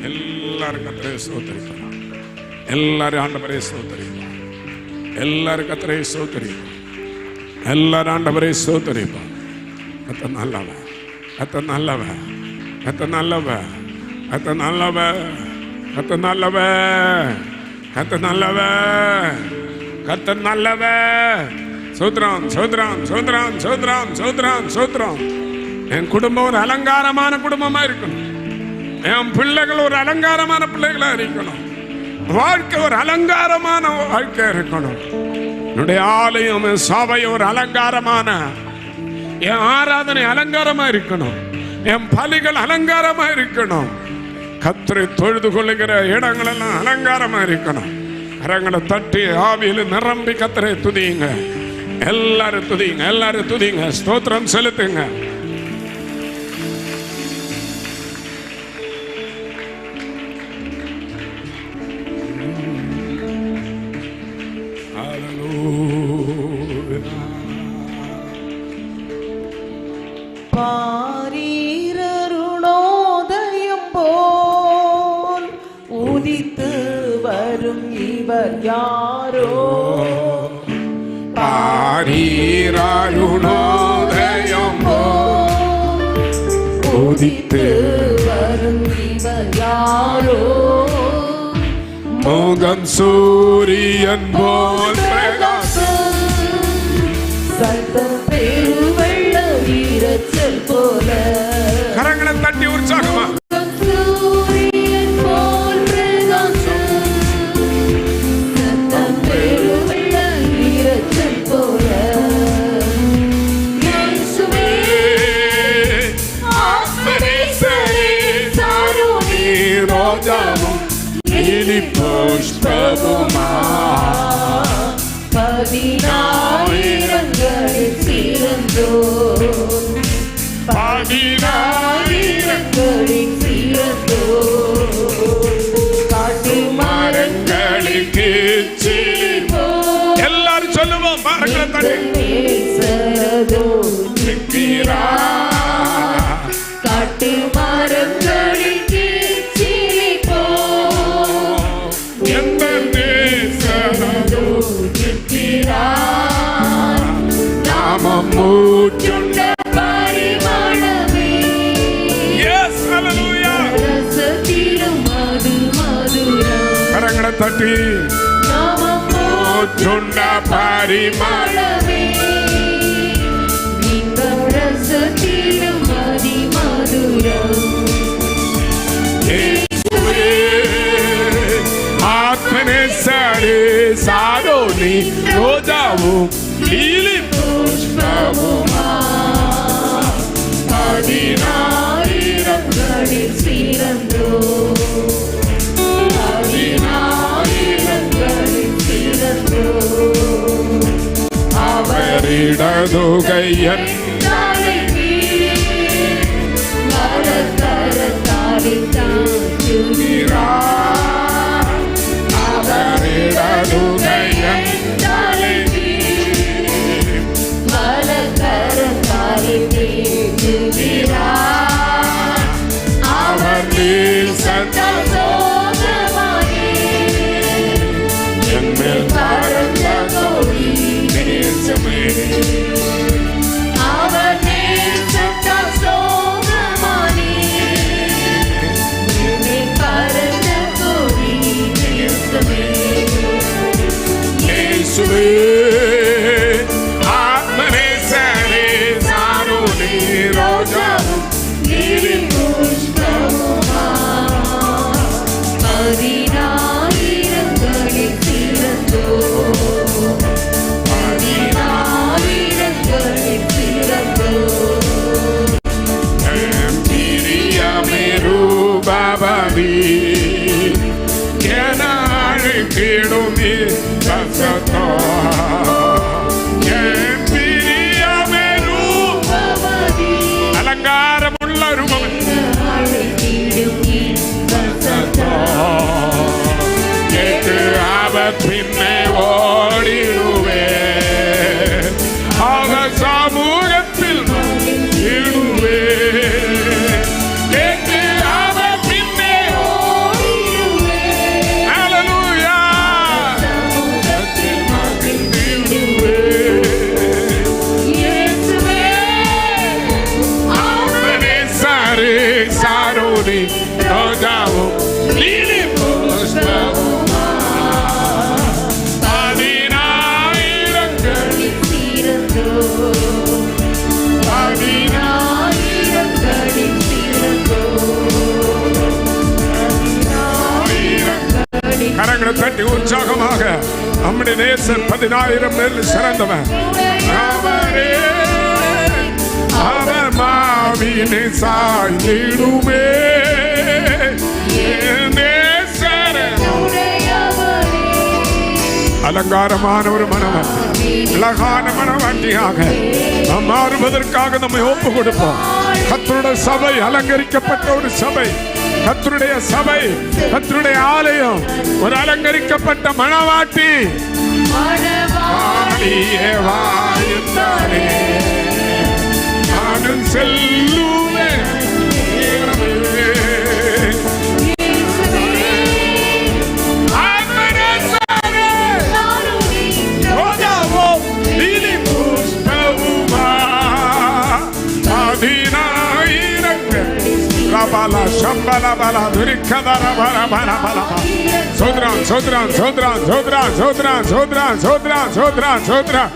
எல்லாரும் கர்த்தரை ஸ்தோத்திரிப்போம். எல்லாரும் ஆண்டவரை ஸ்தோத்திரிப்போம். எல்லாரும் கர்த்தரை ஸ்தோத்திரிப்போம். எல்லாரும் ஆண்டவரை ஸ்தோத்திரிப்போம். கர்த்தர் நல்லவன், கர்த்தர் நல்லவன், கர்த்தர் நல்லவன், கர்த்தர் நல்லவன், கர்த்தர் நல்லவன், கர்த்தர் நல்லவன், கர்த்தர் நல்லவன். சோத்ரம் சோத்ரம் சோத்ரம் சோத்ரம் சோத்ரம் சோத்ரம். என் குடும்பம் ஒரு அலங்காரமான குடும்பமா இருக்கணும். என் பிள்ளைகள் ஒரு அலங்காரமான பிள்ளைகளா இருக்கணும். வாழ்க்கை ஒரு அலங்காரமான வாழ்க்கை இருக்கணும். என்னுடைய ஆலயம் சபை ஒரு அலங்காரமான, என் ஆராதனை அலங்காரமா இருக்கணும். என் பலிகள் அலங்காரமா இருக்கணும். கர்த்தரை தொழுது கொள்ளுகிற இடங்கள் எல்லாம் அலங்காரமா இருக்கணும். கரங்களை தட்டி ஆவியில் நிரம்பி கர்த்தரை துதியுங்க. எல்லாரும் துதிங்க, எல்லாரும் துதிங்க, ஸ்தோத்திரம் செலுத்துங்க. பாரீரருணோதயம் போல் உதித்து வரும் இவர் யாரோ? பாரீரருணோதயம் போல் உதித்து வரும் இவர் யாரோ? முகம் சூரியன் போல் சத்தம் பெருவெள்ள வீரச்சல் போல. கரங்களை தட்டி உற்சாகமா சூரியன் போல் பிரகாசம். சத்தம் பெருவெள்ள வீரச்சல் போல. இயேசுவே ஆத்மநேசரே சாரோனி ரோஜாவும் நீலி புஷ்பமுமா. 10,000ங்களில் சிறந்தோர். 10,000ங்களில் சிறந்தோர். காட்டு மரங்களுக்கு எல்லாரும் சொல்லுவோம். மரங்களை தட்டி காட்டு மரங்களில் எந்த நாமம் மூச்சுண்ட பரிமாணமே. Yes, hallelujah. ரசத்திலும் மது மதுரம். கரங்களை தட்டி நாமம் மூச்சுண்ட பரிமாணமே. நீங்கள் ரசத்திலும் மதி மதுரம். ஆத்மநேசரே சாரோனி ரோஜாவும் நீலி புஷ்பமுமா. 10,000ங்களில் சிறந்தோர். 10,000ங்களில் சிறந்தோர். அவரிடதுகையன் மலர்கரத்தாலே தாங்குகிறார். அவரிடதுகையன் மலர்கரத்தாலே தேங்குகிறார். அவர் நீர் சந்தோஷமாயே என்மேல் பரந்த கொடி. நேசமே. அவர் நீர் சந்தோஷமாயே என்மேல் பரந்த கொடி. நேசமே. இயேசுவே ஆத்மநேசரே சாரோனி ரோஜாவும் நீலி புஷ்பமுமா. 10,000ங்களில் சிறந்தோர். 10,000ங்களில் சிறந்தோர். பிரியமே ரூபவதி என அழைத்திடுமே ரசத்தோ. என் பிரியமே பவதி அலங்காரமுள்ள ரூபம் அழைத்திடும் ரசத்தோ. கேட்டு அவர் பின்னே ஓடிடுவே. அவர் சமூகத்தில் கரங்களை தட்டி உற்சாகமாக நம்முடைய நேசர் 10,000 பேரில் சிறந்தவன் அவரே. அவர் மாவினை சாய்ந்திடுமே அலங்காரமான ஒரு மனவாட்டி, அழகான மனவாட்டியாக நாம் மாறுவதற்காக நம்மை ஒப்பு கொடுப்போம். கர்த்தருடைய சபை அலங்கரிக்கப்பட்ட ஒரு சபை, கர்த்தருடைய சபை, கர்த்தருடைய ஆலயம் ஒரு அலங்கரிக்கப்பட்ட மனவாட்டி. நானும் செல்லுவேன் சோத்ரான் சோத்ரான் சோத்ரான் சோத்ரான் சோத்ரான் சோத்ரான் சோத்ரான் சோத்ரான் சோத்ரான்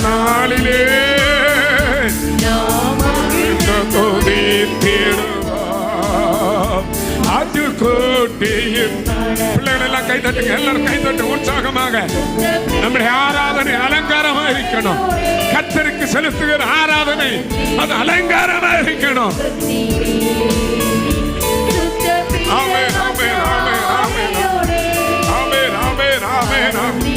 நாளிலே பிள்ளைகள் எல்லாம் கை தட்டுங்க, எல்லாரும் கை தட்டு உற்சாகமாக. நம்முடைய ஆராதனை அலங்காரமா இருக்கணும். கர்த்தருக்கு செலுத்துகிற ஆராதனை அது அலங்காரமா இருக்கணும். ஆமென் ஆமென் ஆமென் ஆமென் ஆமென் ஆமென் ஆமென் ஆமென்.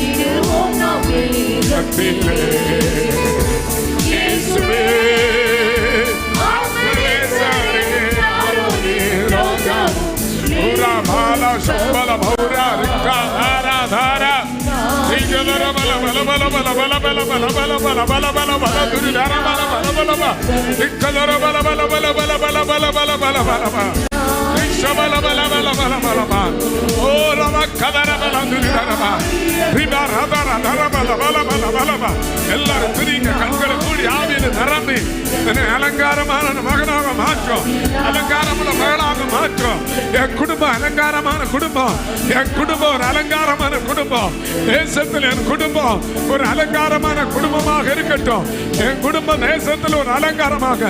இயேசுவே Bala Shambhala Bhaura Rikka Dhara Dhara Rikadara Bala Bala Bala Bala Bala Bala Bala Bala Bala Bala Bala Bala Duri Dhara Bala Bala Bala Bala Rikadara Bala Bala Bala Bala Bala Bala Bala Bala Bala Bala Rishabala Bala Bala Bala Bala Bala Oh Rama Kadara Bala Duri Dhara Bala Riba Radara Dhara Bala Bala Bala Bala Bala எல்லாரும் துதிங்க, கண்களை மூடி ஆவியில நிரம்பி என்னை அலங்காரமான மகனாக மாற்றும், அலங்காரமான மகளாக மாற்றும். என் குடும்பம் அலங்காரமான குடும்பம், என் குடும்பம் ஒரு அலங்காரமான குடும்பம். தேசத்தில் என் குடும்பம் ஒரு அலங்காரமான குடும்பமாக இருக்கட்டும். என் குடும்பம் தேசத்தில் ஒரு அலங்காரமாக,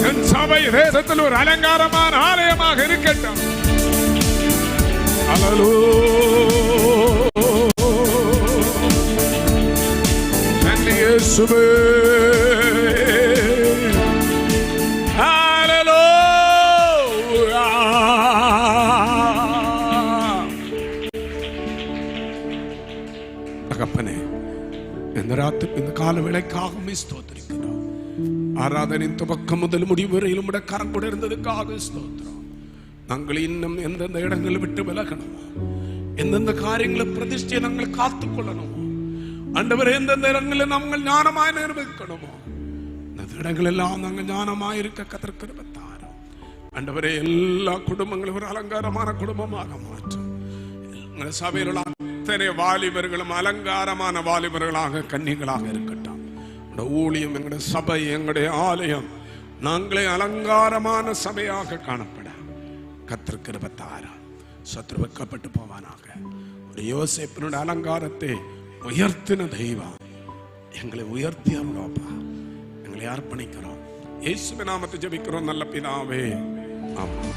என் சபை தேசத்தில் ஒரு அலங்காரமான ஆலயமாக இருக்கட்டும். அல்லேலூயா இயேசுவே. ஹல்லேலூயா. தகப்பனே, இந்த ராத்திரி இந்த கால வேளைக்காக ஸ்தோத்திரிக்கிறோம். ஆராதனையின் துவக்கம் முதல் முடிவு வரையிலும் கரம் கூட இருந்ததுக்காக ஸ்தோத்திரம். நாங்கள் இன்னும் எந்தெந்த இடங்களை விட்டு விலகணுமோ, எந்தெந்த காரியங்களை பிரதிஷ்டையை நாங்கள் காத்துக்கொள்ளணுமோ, ஆண்டவரே எந்தெந்த இடங்களில் நாங்கள் ஞானமாய் நிர்வகிக்கணுமோ அந்த இடங்களெல்லாம் நாங்கள் ஞானமாய் இருக்க கர்த்தர் கிருபை தாரும். ஆண்டவரே எல்லா குடும்பங்களும் ஒரு அலங்காரமான குடும்பமாக மாற்றும். எங்கள் சபையில் உள்ள அத்தனை வாலிபர்களும் அலங்காரமான வாலிபர்களாக கன்னிகளாக இருக்கட்டும். எங்களுடைய ஊழியம், எங்களுடைய சபை, எங்களுடைய ஆலயம் நாங்களே அலங்காரமான சபையாக காணப்பட கர்த்தர் கிருபை தாரும். சத்துரு வெட்கப்பட்டு போவானாக. ஒரு யோசேப்பினுடைய அலங்காரத்தை உயர்த்தின தெய்வம் எங்களை உயர்த்தி அருளாப்பா. எங்களை அர்ப்பணிக்கிறோம். இயேசுவின் நாமத்தை ஜெபிக்கிறோம் நல்ல பிதாவே. ஆமென்.